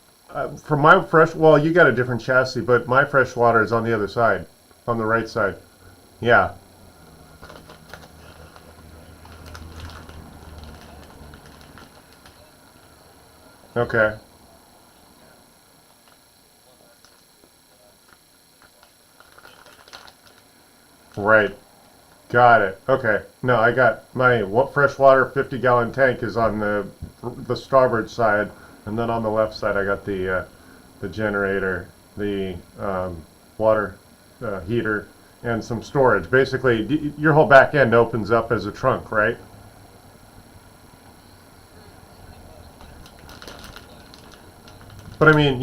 for my well, you got a different chassis, but my fresh water is on the other side, on the right side. Yeah. Okay. Right. Got it. Okay. No, I got my freshwater 50-gallon tank is on the starboard side, and then on the left side I got the generator, the water heater, and some storage. Basically, your whole back end opens up as a trunk, right? But I mean,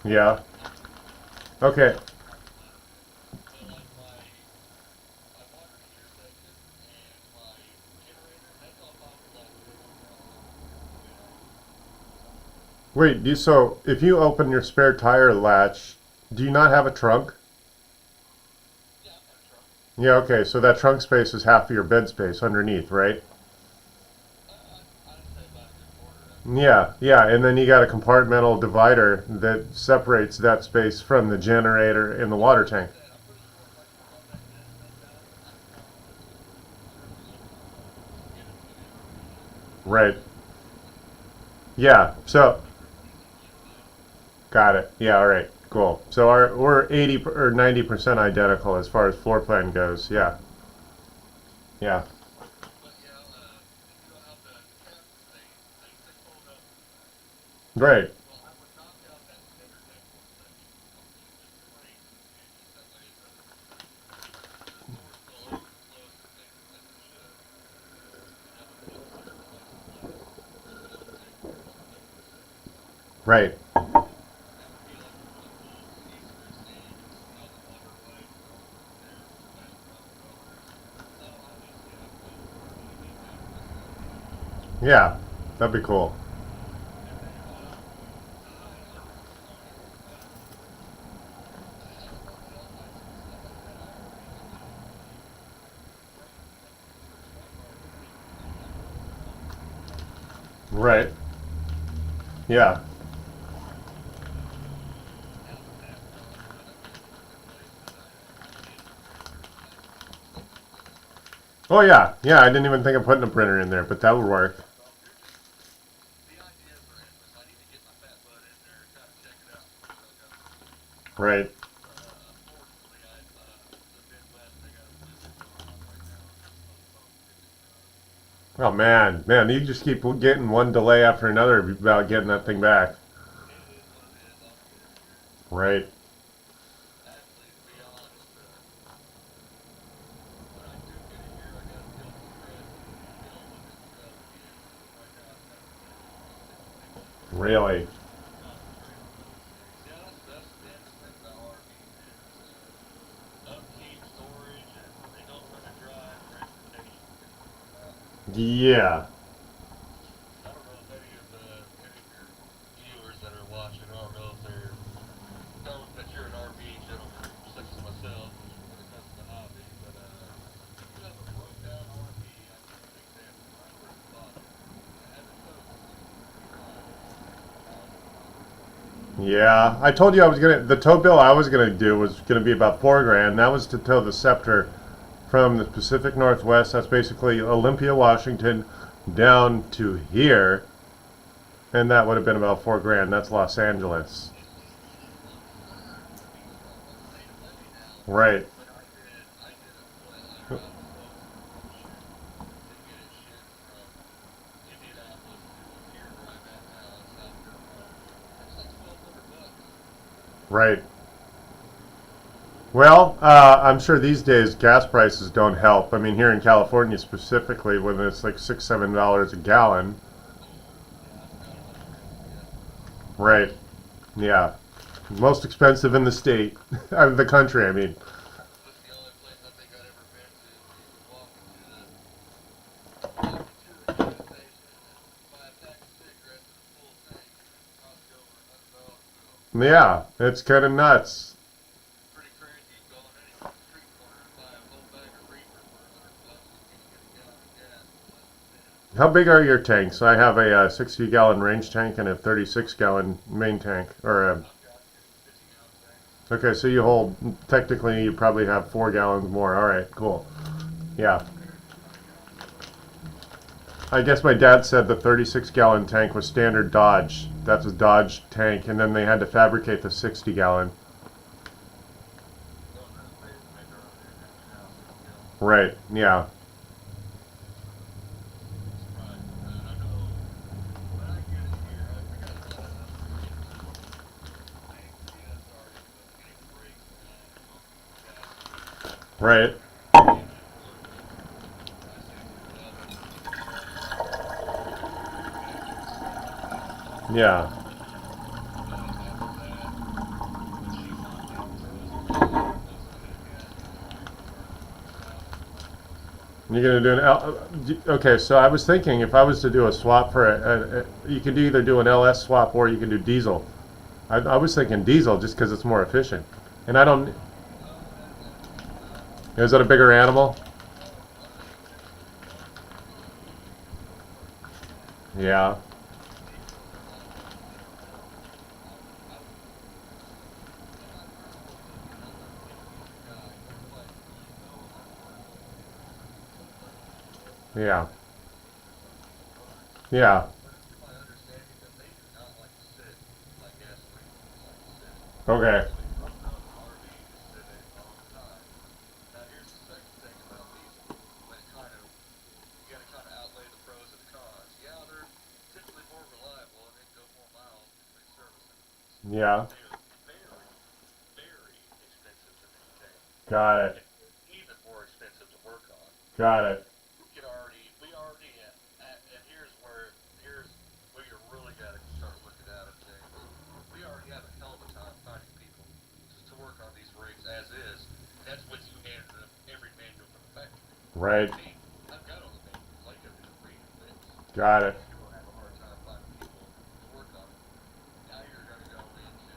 yeah. Okay. Wait, so if you open your spare tire latch, do you not have a trunk? Yeah, okay, so that trunk space is half of your bed space underneath, right? Yeah, yeah, and then you got a compartmental divider that separates that space from the generator in the water tank. Right. Yeah. So got it. Yeah. All right. Cool. So we're 80 or 90% identical as far as floor plan goes. Yeah. Yeah. Right. Right. Yeah. That'd be cool. Right. Yeah. Oh yeah. Yeah. I didn't even think of putting a printer in there, but that would work. Right. Oh man, man, you just keep getting one delay after another about getting that thing back. Right. Really. Yeah. Yeah. I told you I was the tow bill I was gonna do was gonna be about 4 grand. That was to tow the Scepter from the Pacific Northwest. That's basically Olympia, Washington, down to here, and that would have been about 4 grand. That's Los Angeles. Right. Right. Well, I'm sure these days gas prices don't help. I mean, here in California specifically, when it's like $6, $7 a gallon. Right. Yeah. Most expensive in the state, of the country. I mean. Yeah, it's kind of nuts. How big are your tanks? I have a 60-gallon range tank and a 36-gallon main tank. Or a, okay, so you hold technically you probably have 4 gallons more. All right, cool. Yeah, I guess my dad said the 36-gallon tank was standard Dodge. That's a Dodge tank, and then they had to fabricate the 60-gallon. Right. Yeah. Right. Yeah. You're gonna do an okay. So I was thinking if I was to do a swap for you could either do an LS swap or you can do diesel. I was thinking diesel just because it's more efficient. And I don't. Is that a bigger animal? Yeah. Yeah. Yeah. My understanding that they do not like to sit like gasoline like to sit. Okay. So they run an RV to sit a long time. Now here's the second thing about diesel. When it kind of you got to kind of outlay the pros and the cons. Yeah, they're typically more reliable and they go more miles between service intervals. Yeah. They are very, very expensive to maintain, Got it. and even more expensive to work on. Got it. And here's where you really got to start looking at it. Things. We already have a hell of a time finding people to work on these rigs as is. That's with you handing them every manual from the factory. Right. Me, I've got all the manuals. I can just read and fix. Got it. You're gonna have a hard time finding people to work on it. Now you're gonna go into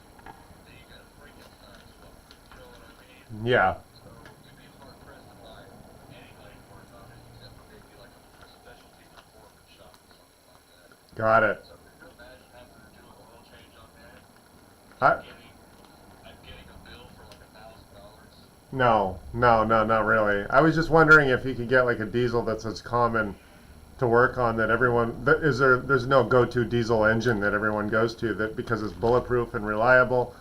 then you got a freaking time swap. You know what I mean? Yeah. So you'd be hard pressed to find anybody to work on it except for maybe like a specialty performance shop or something like that. Got it. So could you imagine having to do an oil change on that? I, I'm getting a bill for like $1,000. no, not really. I was just wondering if you could get like a diesel that's as common to work on that everyone that is there. There's no go-to diesel engine that everyone goes to that because it's bulletproof and reliable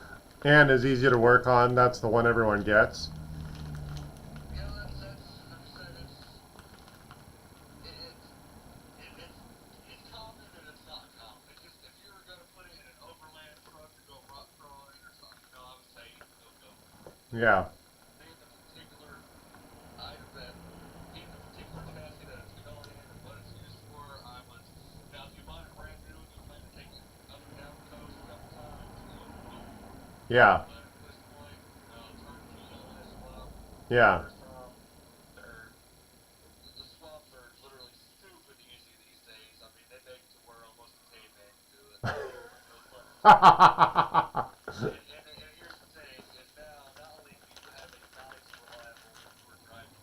and is easy to work on. That's the one everyone gets. Yeah, that's I'm just saying it's common and it's not common. It's just if you were gonna put it in an overland truck to go rock crawling or something, I would say go. Yeah. Being the particular item that, being the particular chassis that it's going in and what it's used for, I would. Now, if you buy it brand new and you plan to take it up and down the coast a couple times, go for it. Yeah. But at this point, turnkey LS swap. Yeah. First off, the swaps are literally stupid easy these days. I mean, they make it to where almost a caveman can do it. No pun intended. And here's the thing: is now not only do you have a nice, reliable for driving,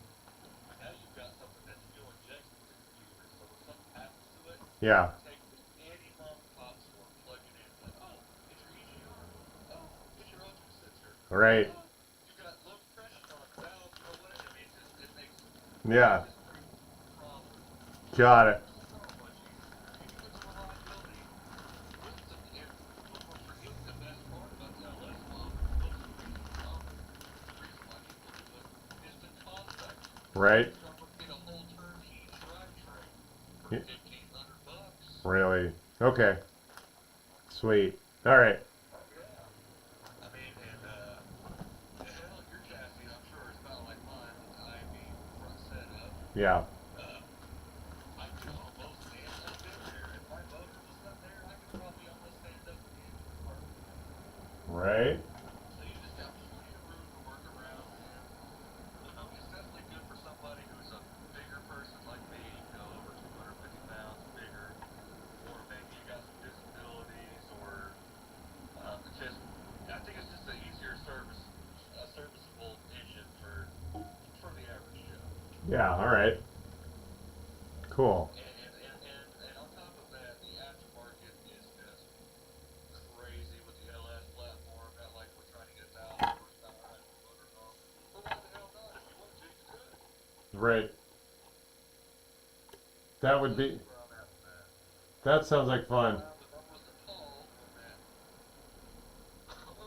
but now you've got something that's fuel injected with the computer. So if something happens to it, Yeah. take any mom and pop store, plug it in, like, oh, it's your EGR, oh, it's your O2 sensor, Right. oh, you've got low compression on the valve, or whatever. I mean, it makes Yeah. this problem Got it. so much easier. And you get the reliability with the what we're forgetting the best part about the LS model, most of the reason why people do it is the cost factor. Right. Someone get a whole turnkey drivetrain for Yeah. $1,500. Really. Okay. Sweet. All right. Yeah. I mean, and hell, your chassis, I'm sure, is about like mine with the I-beam front setup. Yeah. I could almost stand up in there. If my motor was up there, I could probably almost stand up in the engine compartment. Right. So you just got plenty of room to work around, man. It's definitely good for somebody who's a bigger person like me, over 250 pounds, bigger, or maybe you got some disabilities, or just, I think it's just an easier serviceable engine for the average Joe. Yeah. All right. Cool. And on top of that, the aftermarket is just crazy with the LS platform. Not like we're trying to get 1,000 horsepower out of the motor and all. But why the hell not? If you want to, you could. Right. That would be. That's where I'm at with that. That sounds like fun. But that was the Paul when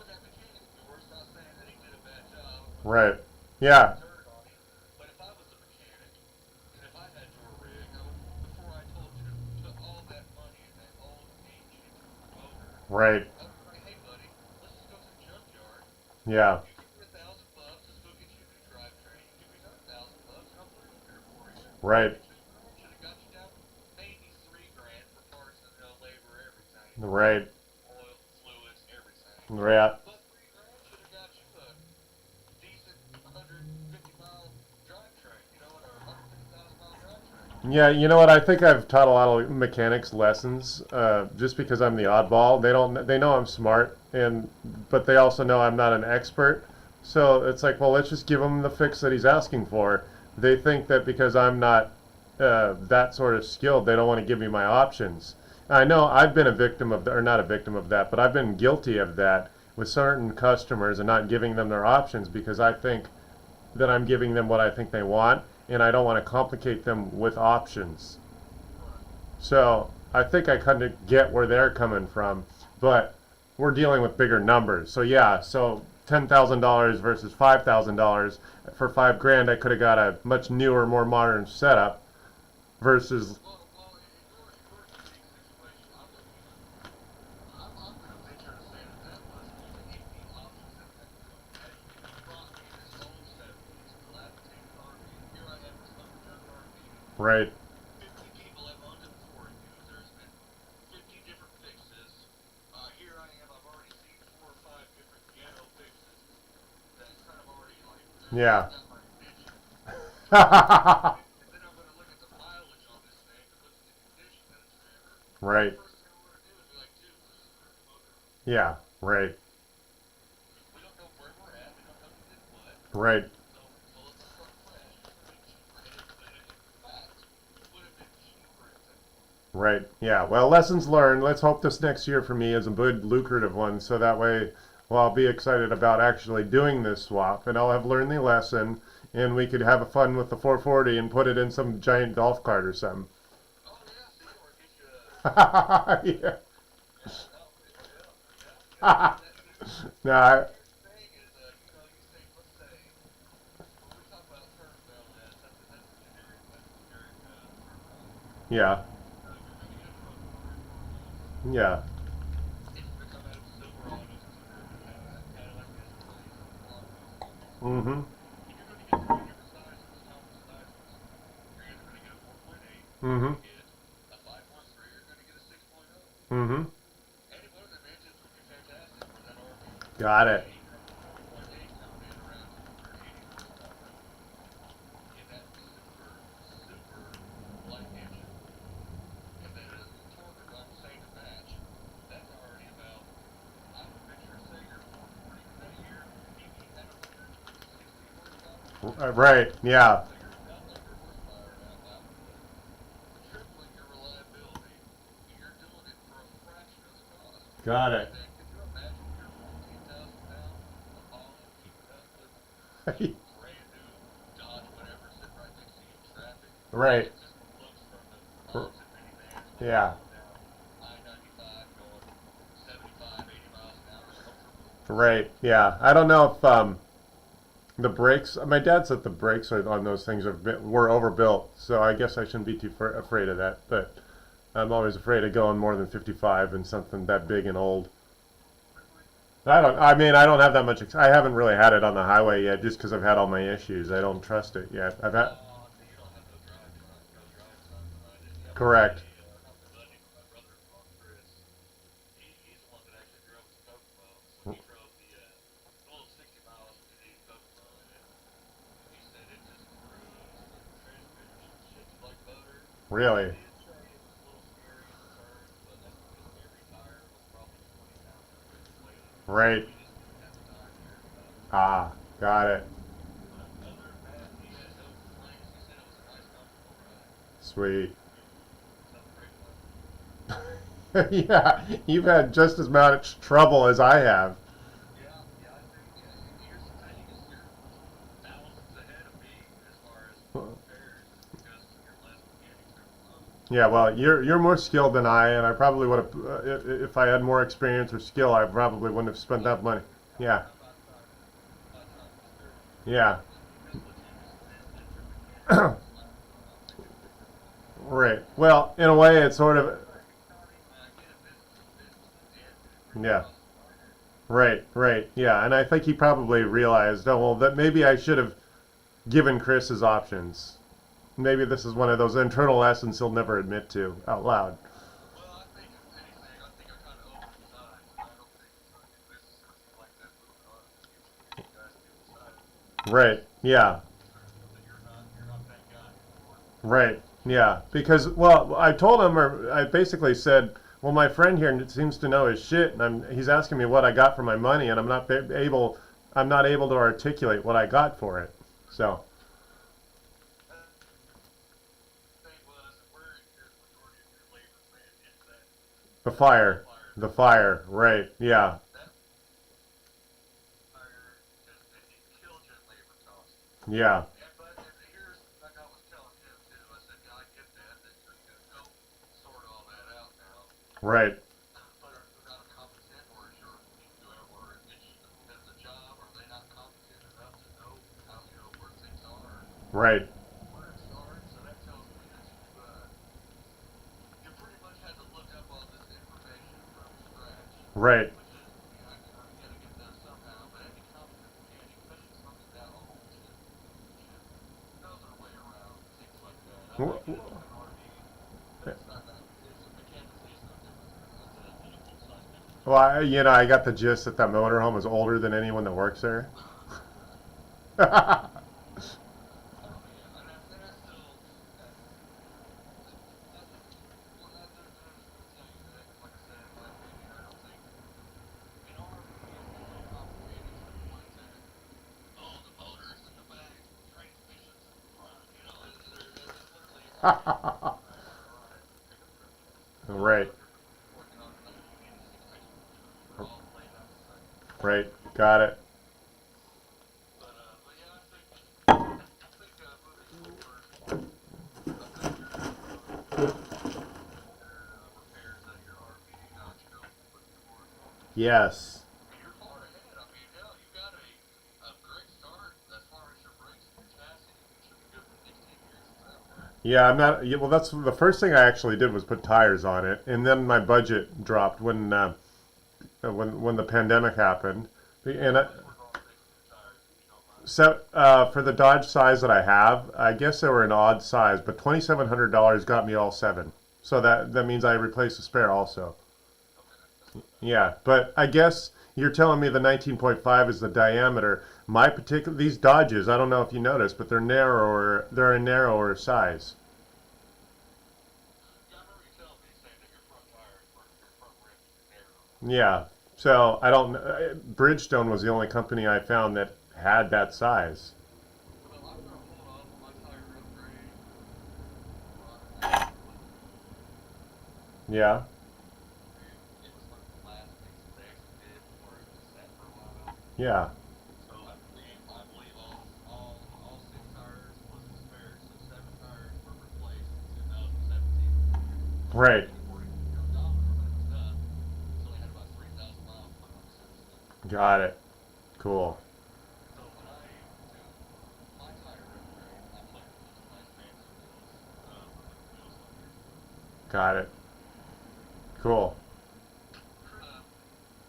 that mechanic of yours, not saying that he did a bad job. Right. Yeah. Dirt on him. But if I was a mechanic, and if I had your rig, I would, before I told you to put all that money in that old ancient motor, Right. I would say, hey buddy, let's just go to the junkyard. Yeah. You give me $1,000, let's go get you a new drivetrain. You give me another $1,000, and I'll put it in there for you. Right. Should have got you down maybe $3,000 for parts and labor, everything. Right. Oil, fluids, everything. Right. But $3,000 should have got you a decent 150-mile drivetrain, or a 150,000-mile drivetrain. Yeah, you know what? I think I've taught a lot of mechanics lessons, just because I'm the oddball. They know I'm smart, but they also know I'm not an expert. So it's like, well, let's just give him the fix that he's asking for. They think that because I'm not that sort of skilled, they don't want to give me my options. I know I've been a victim of, or not a victim of that, but I've been guilty of that with certain customers and not giving them their options because I think that I'm giving them what I think they want. and I don't want to complicate them with options. So I think I kind of get where they're coming from, but we're dealing with bigger numbers. So yeah, so $10,000 versus $5,000. For $5,000, I could have got a much newer, more modern setup versus Well, in your unique situation, I'm gonna venture to say that was the options that you brought me this old 70s dilapidated RV. Here I am, this unjunk RV. right, 50 people have owned it before you. There's been 50 different fixes. Here I am. I've already seen 4 or 5 different ghetto fixes. That's kind of already like yeah. got my attention. And then I'm going to look at the mileage on this thing and look at the condition that it's in. Right, First thing I'm going to do is be like, dude, let's just start the motor. yeah, right, We don't know where we're at. We don't know who did what. right, So let's just start fresh. It's going to be cheaper. And in fact, it would have been cheaper if it right. Yeah, well, lessons learned. Let's hope this next year for me is a good, lucrative one, so that way, well, I'll be excited about actually doing this swap, and I'll have learned the lesson, and we could have a fun with the 440 and put it in some giant golf cart or something. oh yeah, see, or get you a, Yeah. yeah. No, I, Thing is, you say, let's say, when we talk about turf bell, that's a generic, term. yeah, You're going to get a truck for $4,000. yeah, It's going to come out of Silverado, it's going to have a Cadillac Escalade, something along those lines. mm-hmm, And you're going to get 3 different sizes, Thomas sizes. You're either going to get a 4.8, you're mm-hmm, going to get a 5.3, you're going to get a 6.0. mm-hmm. Any one of the engines would be fantastic for that RV. Got it. 4.8 coming in around 280 horsepower. In that super light engine. And then a torque on the same to match. That's already about, I would venture to say, you're 440 for that year. Maybe you had 160 horsepower. Right, yeah, So you're about like your horsepower now. Tripling your reliability. You're doing it for a fraction of the cost. got it. And then, can you imagine your 14,000 pounds of hauling, keeping up with brand new Dodge whatever sitting right next to you in traffic? Right, It just looks from the moms and minivans yeah, down I-95 going 75, 80 miles an hour comfortably. right, yeah. I don't know if the brakes. My dad said the brakes on those things were overbuilt, so I guess I shouldn't be too afraid of that. But I'm always afraid of going more than 55 in something that big and old. I don't. I mean, I don't have that much. I haven't really had it on the highway yet, just because I've had all my issues. I don't trust it yet. I've had. Oh, so you don't have no drive time behind it. Yeah, Correct. not the buddy, my brother-in-law, Chris. He's the one that actually drove his Kokomo. So he drove the little 60 miles with the Kokomo in it. He said it just cruised. The transmission shifted like butter. Really? He did say it was a little scary in the turns, but that's because every tire was probably 20 pounds weight. Right. He just didn't have the time here. Ah, got it. But other than that, he had no complaints. He said it was a nice, comfortable ride. Sweet. Something great fun. Yeah, you've had just as much trouble as I have. Yeah, I think here's the thing: is you're thousands ahead of me as far as repairs, because you're less mechanics every month. Yeah, well, you're more skilled than I, and I probably would have if I had more experience or skill, I probably wouldn't have spent that money. Yeah, yeah, right. Well, in a way, it's sort of yeah, right, right, yeah. And I think he probably realized, oh well, that maybe I should have given Chris his options. Maybe this is one of those internal lessons he'll never admit to out loud. Well, I think if anything, I think I kind of overdecided. I don't think this is something like that moving on in the future. You guys can decide Right, yeah, that you're not that guy anymore. right, yeah. Because, well, I told him, or I basically said, well, my friend here seems to know his shit, and he's asking me what I got for my money, and I'm not able to articulate what I got for it. So, The thing was, where your majority of your labor went is that the fire, right, yeah, that fire just it killed your labor costs. yeah, But here's, like Right. but are not competent, or is your, or it's as a job, are they not competent enough to know how, where things are, Right. where it starts? So that tells me that you pretty much had to look up all this information from scratch, Right. which is, you gotta get done somehow, but any competent mechanic, especially something that old, should know their way around things like that. I W- might get into an RV, but it's not that, it's mechanically, it's no different than a full-size difference. Well, I got the gist that that motorhome is older than anyone that works there. Oh, yeah, and that's still, well, that, there's gonna tell you that, 'cause like I said, in my opinion, I don't think, an RV is so complicated to the point that, oh, the motors in the back, transmissions in the front, it's literally, it's like getting a car to run it, pickup truck. So it's Right. no different than working on a 1986 high school truck. They're all laid out the same. Right. Got it. But yeah, I think moving forward, I think you're gonna have repairs at your RV, not looking forward. Yes. And you're far ahead. I mean, hell, you got a great start as far as your brakes and your chassis. You should be good for the next 10 years at that point. Yeah, I'm not. Yeah, well, that's the first thing I actually did was put tires on it, and then my budget dropped when the pandemic happened, and Work on fixing your tires if you don't mind. so for the Dodge size that I have, I guess they were an odd size, but $2,700 got me all seven. So that means I replaced the spare also. Yeah, but I guess you're telling me the 19.5 is the diameter. My particular these Dodges, I don't know if you noticed, but they're narrower. They're a narrower size. Yeah, I remember you telling me saying that your front tires were, your front rims were narrow. Yeah. So I don't. Bridgestone was the only company I found that had that size. Well, I'm gonna hold off on my tire upgrade. Well, Yeah. it was one of the last things that they actually did before it was set for a while. Yeah. So I believe all six tires plus the spares, so seven tires were replaced in 2017. Right. According to the odometer when it was done, it's only had about 3,000 miles put on it since then. Got it. Cool. So when I do my tire upgrade, I'm looking for some nice fancy wheels, with wheels on here. Got it. Cool.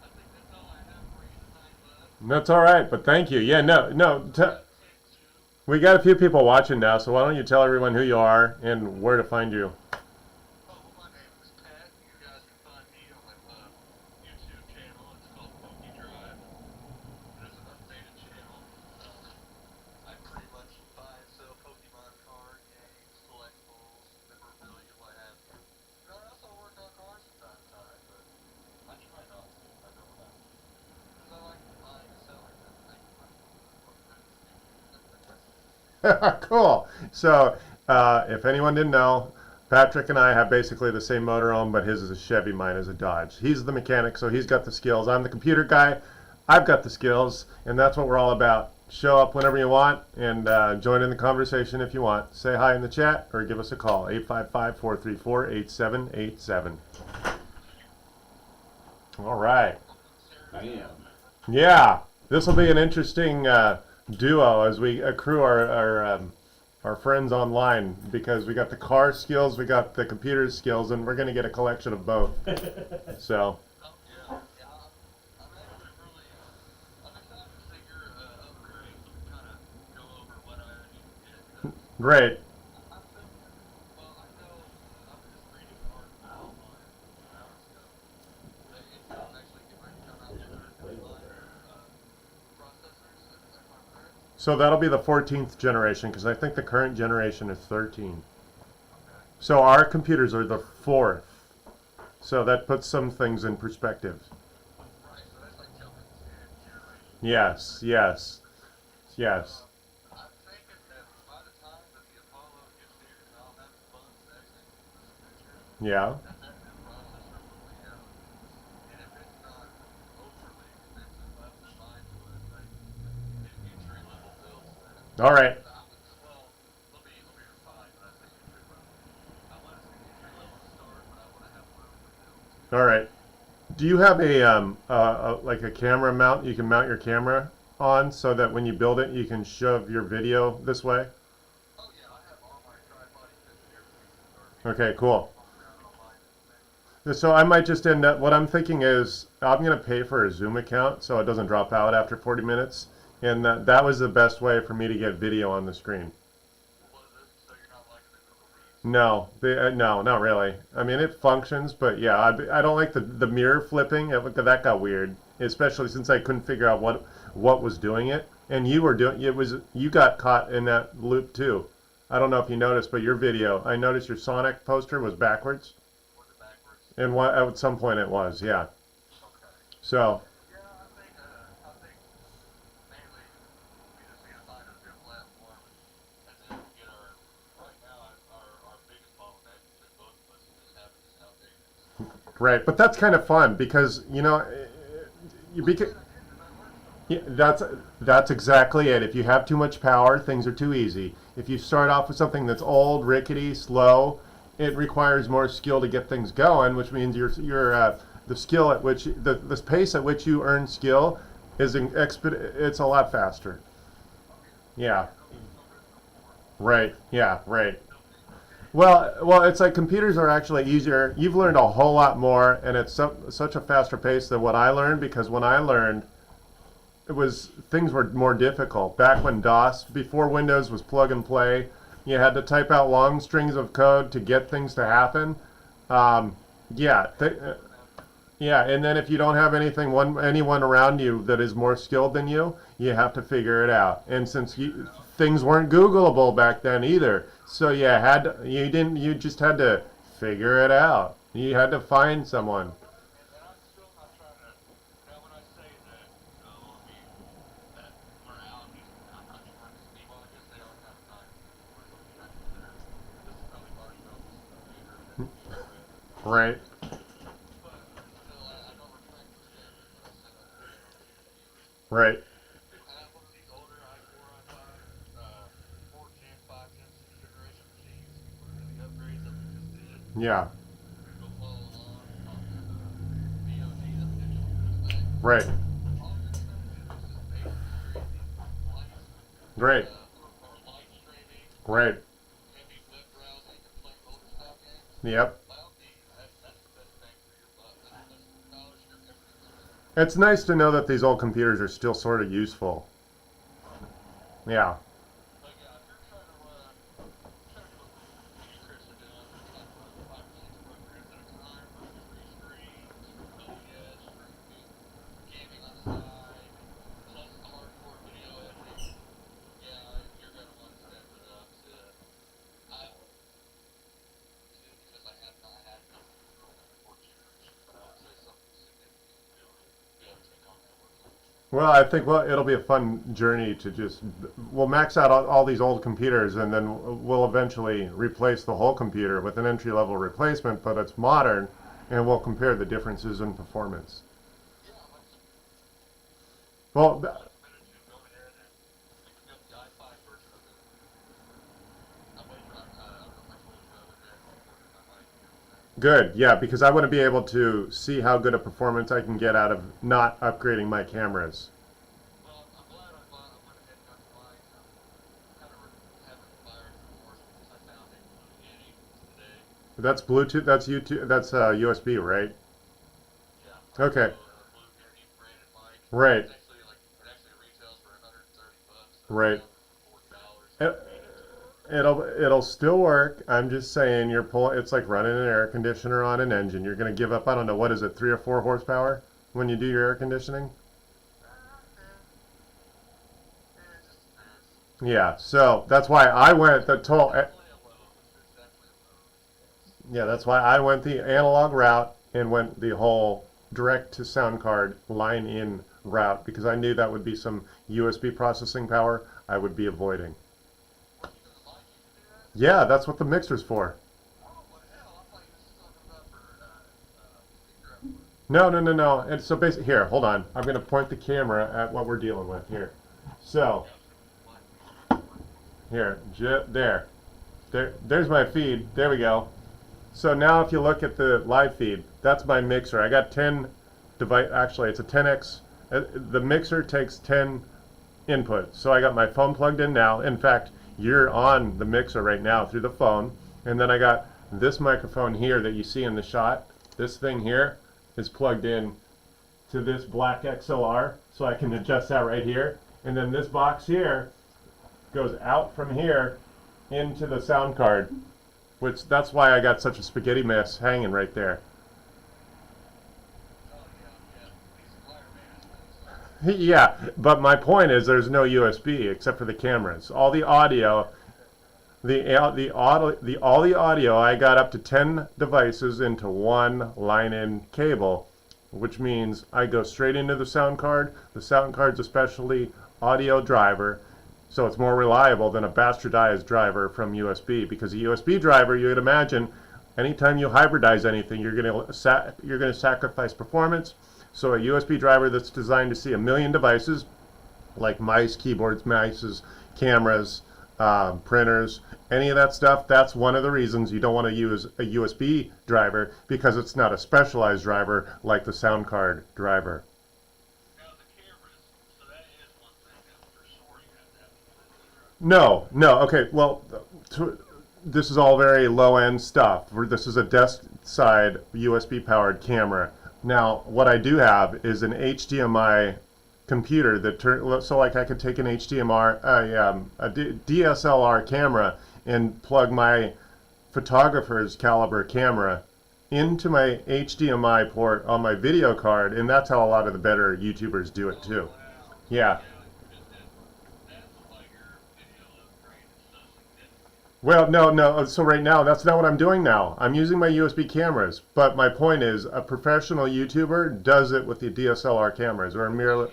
I think that's all I have for you tonight, bud. That's all right, but thank you. Yeah. No. We got a few people watching now, so why don't you tell everyone who you are and where to find you? Oh, well, my name is Pat. You guys can find me on my YouTube channel. It's called Pokey Drive. It is an updated channel. I pretty much buy and sell Pokemon card games, collectibles, memorabilia, what have you. I also work on cars from time to time, but I try not to. I don't have to. Because I like buying and selling and making money. Cool. So, if anyone didn't know, Patrick and I have basically the same motorhome, but his is a Chevy, mine is a Dodge. He's the mechanic, so he's got the skills. I'm the computer guy. I've got the skills, and that's what we're all about. Show up whenever you want and join in the conversation if you want. Say hi in the chat or give us a call, 855-434-8787. All right. Bam. Yeah, this will be an interesting duo as we accrue our friends online because we got the car skills, we got the computer skills, and we're going to get a collection of both. So, Oh, yeah. I'm actually really, I'm excited to see your upgrade. So we kind of go over what I need to get. 'Cause great. I'm thinking, well, I know, I was just reading an article online a few hours ago. That Intel's actually getting ready to come out with their new line of processors. Am I correct? So that'll be the 14th generation because I think the current generation is 13. Okay. So our computers are the 4th. So that puts some things in perspective. Right, so that's like jumping 10 generations. Yes, yes, yes. I'm thinking that by the time that the Apollo gets here and I'll have the funds to actually move to the future, Yeah, that new processor will be out. And if it's not overly expensive, I wouldn't mind doing like an entry level build to that. all right. Well, let me refine when I say entry level. I want it to be entry level to start, but I want to have room to build. Do you have like a camera mount you can mount your camera on so that when you build it you can shove your video this way? Oh yeah, I have all my tripod equipment here. Okay, cool. Around online. So I might just end up, what I'm thinking is I'm going to pay for a Zoom account so it doesn't drop out after 40 minutes. And that was the best way for me to get video on the screen. Was it? So you're not liking the Google Meets? No, not really. I mean, it functions, but yeah, I don't like the mirror flipping. That got weird, especially since I couldn't figure out what was doing it. And you got caught in that loop too. I don't know if you noticed, but your video, I noticed your Sonic poster was backwards. Was it backwards? And at some point it was, yeah. Okay. So, Yeah, I think mainly we just need to find a good platform, and then get right now, our biggest bottleneck between both of us is just having this outdated. right, but that's kind of fun because, yeah, that's exactly it. If you have too much power, things are too easy. If you start off with something that's old, rickety, slow, it requires more skill to get things going, which means the skill at which the pace at which you earn skill is it's a lot faster. Yeah. Right. Yeah. Right. Well, it's like computers are actually easier. You've learned a whole lot more, and it's such a faster pace than what I learned, because when I learned, things were more difficult. Back when before Windows was plug and play, you had to type out long strings of code to get things to happen. Yeah, yeah, and then if you don't have anyone around you that is more skilled than you have to figure it out. And since things weren't Googleable back then either, so you just had to figure it out. You had to find someone. And I'm still not trying to, when I say that, that we're out, I'm not trying to speak, well, I guess they are kind of nice. This is probably Marshall, this is the leader that Right. but still, I don't retract the statement that I said I did. Right. I have one of these older i4, i5, 4 Gen, 5 Gen, 6th generation machines for the upgrades that we just did. Yeah. Go follow along on the VOD, that's digital news thing. Right. All you're gonna do is just basic streaming, light, Right. or light streaming, Right. heavy web browsing, and playing older style games. Yep. By all means, that's the best bang for your buck. That's the knowledge you're everything's. It's nice to know that these old computers are still sort of useful. Yeah. But yeah, if you're trying to do what me and Chris are doing, like run 5 or 6 programs at a time, run 3 screens, OBS, streaming, gaming on the side, plus the hardcore video editing, yeah, you're gonna want to step it up to, I would, because I have not had nothing for over 14 years, but I would say something significant to be able to take on that workload. Well, I think it'll be a fun journey to we'll max out all these old computers, and then we'll eventually replace the whole computer with an entry-level replacement, but it's modern, and we'll compare the differences in performance. Yeah, Well, committed to go ahead and pick up the i5 version of it. I'm waiting for, I don't know if I told you the other day, I'm recording my mic here. good, yeah, because I want to be able to see how good a performance I can get out of not upgrading my cameras. Well, I'm glad I went ahead and got the mic. I'm kind of having buyer's remorse because I found a Blue Yeti today. That's Bluetooth, that's YouTube, that's USB, right? Yeah. Okay. Blue Yeti branded mic. Right. It's actually it actually retails for $130. Right. For $40. It'll still work. I'm just saying it's like running an air conditioner on an engine. You're going to give up, I don't know, what is it, 3 or 4 horsepower when you do your air conditioning? It just depends. Yeah, so that's why I went the toll. Definitely a low. It's definitely a low. Yeah, that's why I went the analog route and went the whole direct to sound card line in route, because I knew that would be some USB processing power I would be avoiding. What, you gonna mic you can do that? Yeah, that's what the mixer's for. Oh, what the hell? I thought you were talking about for speaker output. No. And so basically, here, hold on. I'm going to point the camera at what we're dealing with here. So, here, there's my feed. There we go. So now if you look at the live feed, that's my mixer. I got 10 device. Actually, it's a 10x. The mixer takes 10 inputs. So I got my phone plugged in now. In fact, you're on the mixer right now through the phone. And then I got this microphone here that you see in the shot. This thing here is plugged in to this black XLR, so I can adjust that right here. And then this box here goes out from here into the sound card, which that's why I got such a spaghetti mess hanging right there. Oh, yeah. These wire management. Yeah, but my point is there's no USB except for the cameras. All the audio, all the audio, I got up to 10 devices into one line-in cable, which means I go straight into the sound card. The sound card's a specialty audio driver, so it's more reliable than a bastardized driver from USB, because a USB driver, you would imagine, anytime you hybridize anything, you're going to sacrifice performance. So a USB driver that's designed to see a million devices, like mice, keyboards, mices, cameras, printers, any of that stuff, that's one of the reasons you don't want to use a USB driver, because it's not a specialized driver like the sound card driver. Now the cameras, so that is one thing that for sure you have to have a USB drive. No, okay, well, this is all very low-end stuff. This is a desk-side USB-powered camera. Now, what I do have is an HDMI computer that so like I could take an DSLR camera and plug my photographer's caliber camera into my HDMI port on my video card, and that's how a lot of the better YouTubers do it too. Yeah. That's why your video upgrade is so significant. Well, no. So right now, that's not what I'm doing now. I'm using my USB cameras. But my point is, a professional YouTuber does it with the DSLR cameras, or merely,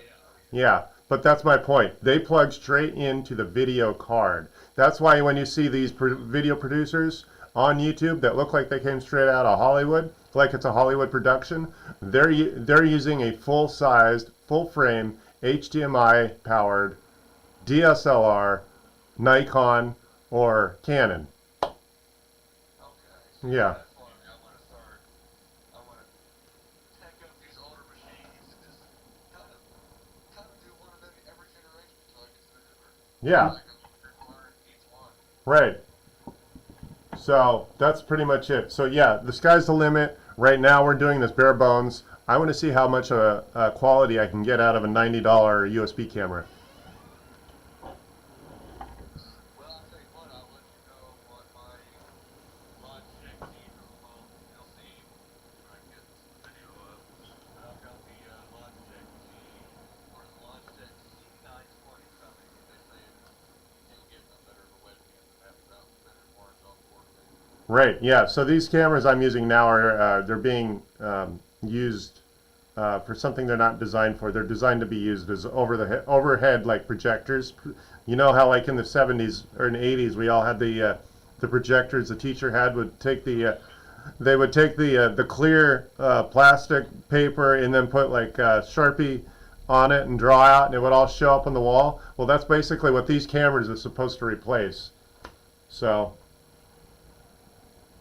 yeah. But that's my point. They plug straight into the video card. That's why when you see these video producers on YouTube that look like they came straight out of Hollywood, like it's a Hollywood production, they're using a full-sized, full-frame, HDMI-powered DSLR, Nikon, or Canon. Okay. So Yeah. that's why I want to take up these older machines, just kind of do one of them every generation until I get to the newer. Yeah. Like I'm learn each one. Right. So that's pretty much it. So yeah, the sky's the limit. Right now we're doing this bare bones. I want to see how much quality I can get out of a $90 USB camera. Well, I'll tell you what, I'll let you know what my Logitech LC when I get the video up. I've got the Logitech or the Logitech C920 coming. They say you'll get a better of a webcam than that without spending more on 4K. Right. Yeah. So these cameras I'm using now are they're being used for something they're not designed for. They're designed to be used as overhead like projectors. You know how like in the 70s or in the 80s we all had the projectors the teacher had would take they would take the clear plastic paper and then put like Sharpie on it and draw out, and it would all show up on the wall. Well, that's basically what these cameras are supposed to replace. So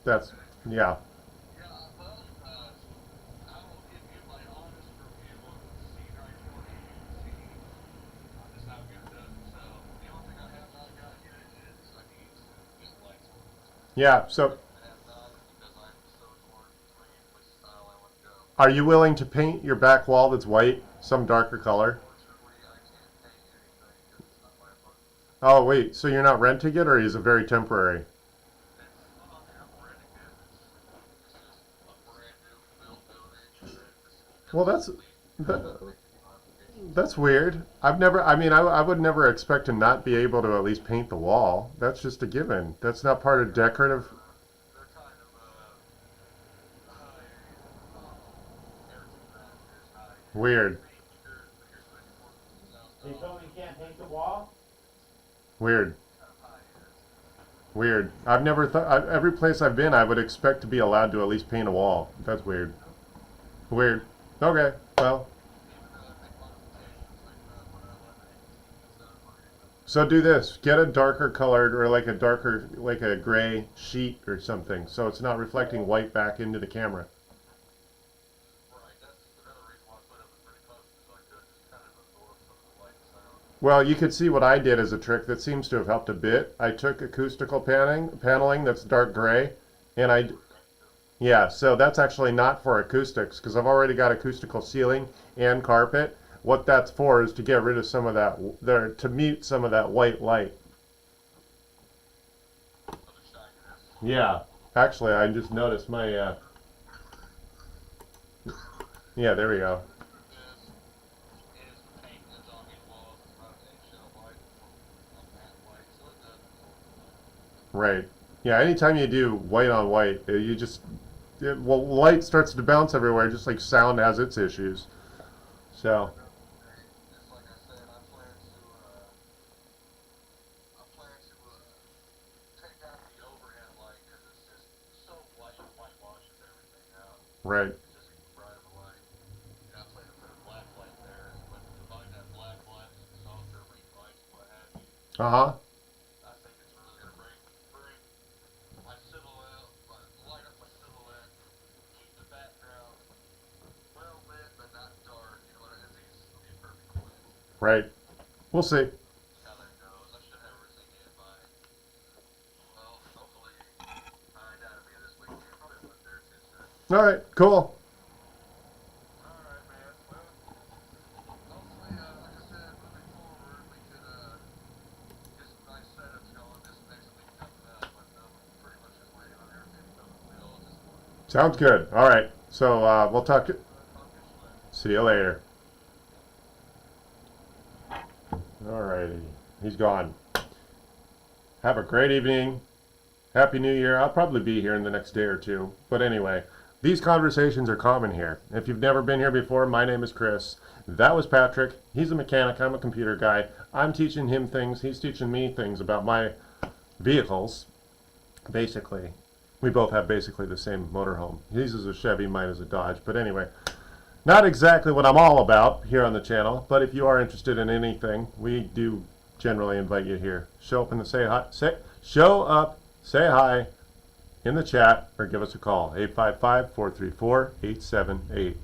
that's, yeah. Yeah, well, I will give you my honest review on the C920 on just how good it does it. So the only thing I have not got yet is I need to get lights on it. Yeah. So I have not because I'm so torn between which style I want to go. are you willing to paint your back wall that's white some darker color? Unfortunately, I can't paint anything because it's not my apartment. Oh wait, so you're not renting it, or is it very temporary? It's not that I'm renting it. It's just a brand new built building. Well, that's weird. I would never expect to not be able to at least paint the wall. That's just a given. That's not part of decorative. They're kind of high heritage managers, high Weird. They told me you can't paint the wall? Weird. Weird. I've never thought. Every place I've been, I would expect to be allowed to at least paint a wall. That's weird. Weird. Okay. Well. So do this. Get a darker colored, or like a gray sheet or something, so it's not reflecting white back into the camera. Right, that's another reason why Well, you could see what I did as a trick that seems to have helped a bit. I took acoustical paneling that's dark gray, and yeah, so that's actually not for acoustics because I've already got acoustical ceiling and carpet. What that's for is to get rid of some of that, to mute some of that white light. For the shyness. Yeah, actually, I just noticed my, yeah, there we go. Is the paint that's on these walls is about an eggshell white, a matte white, so it does absorb the light. Right. Yeah, anytime you do white on white, you just, well, light starts to bounce everywhere, just like sound has its issues. So, Just like I said, I plan to take out the overhead light because it's just so white, it whitewashes everything out. right. It's just bright of a light. And I plan to put a black light there, but combine that black light with some softer ring lights and what have you. Uh-huh. I think it's really gonna bring my silhouette, light up my silhouette, keep the background well lit but not dark. You know what I mean? It's gonna be a perfect blend. Right. We'll see. How that goes. I should have everything in by, well, hopefully, I doubt it'll be this weekend. Probably Monday or Tuesday. All right, cool. Alright, man. Well, hopefully, like I said, moving forward, we could, get some nice setups going this next week coming up. But, pretty much just waiting on everything to come to wheel at this point. Sounds good. All right. So, we'll talk to, Talk to you later. see you later. All righty. He's gone. Have a great evening. Happy New Year. I'll probably be here in the next day or two. But anyway, these conversations are common here. If you've never been here before, my name is Chris. That was Patrick. He's a mechanic. I'm a computer guy. I'm teaching him things. He's teaching me things about my vehicles. Basically, we both have basically the same motorhome. His is a Chevy, mine is a Dodge. But anyway, not exactly what I'm all about here on the channel. But if you are interested in anything, we do generally invite you here. Show up and say hi. Show up, say hi in the chat, or give us a call. 855-434-878.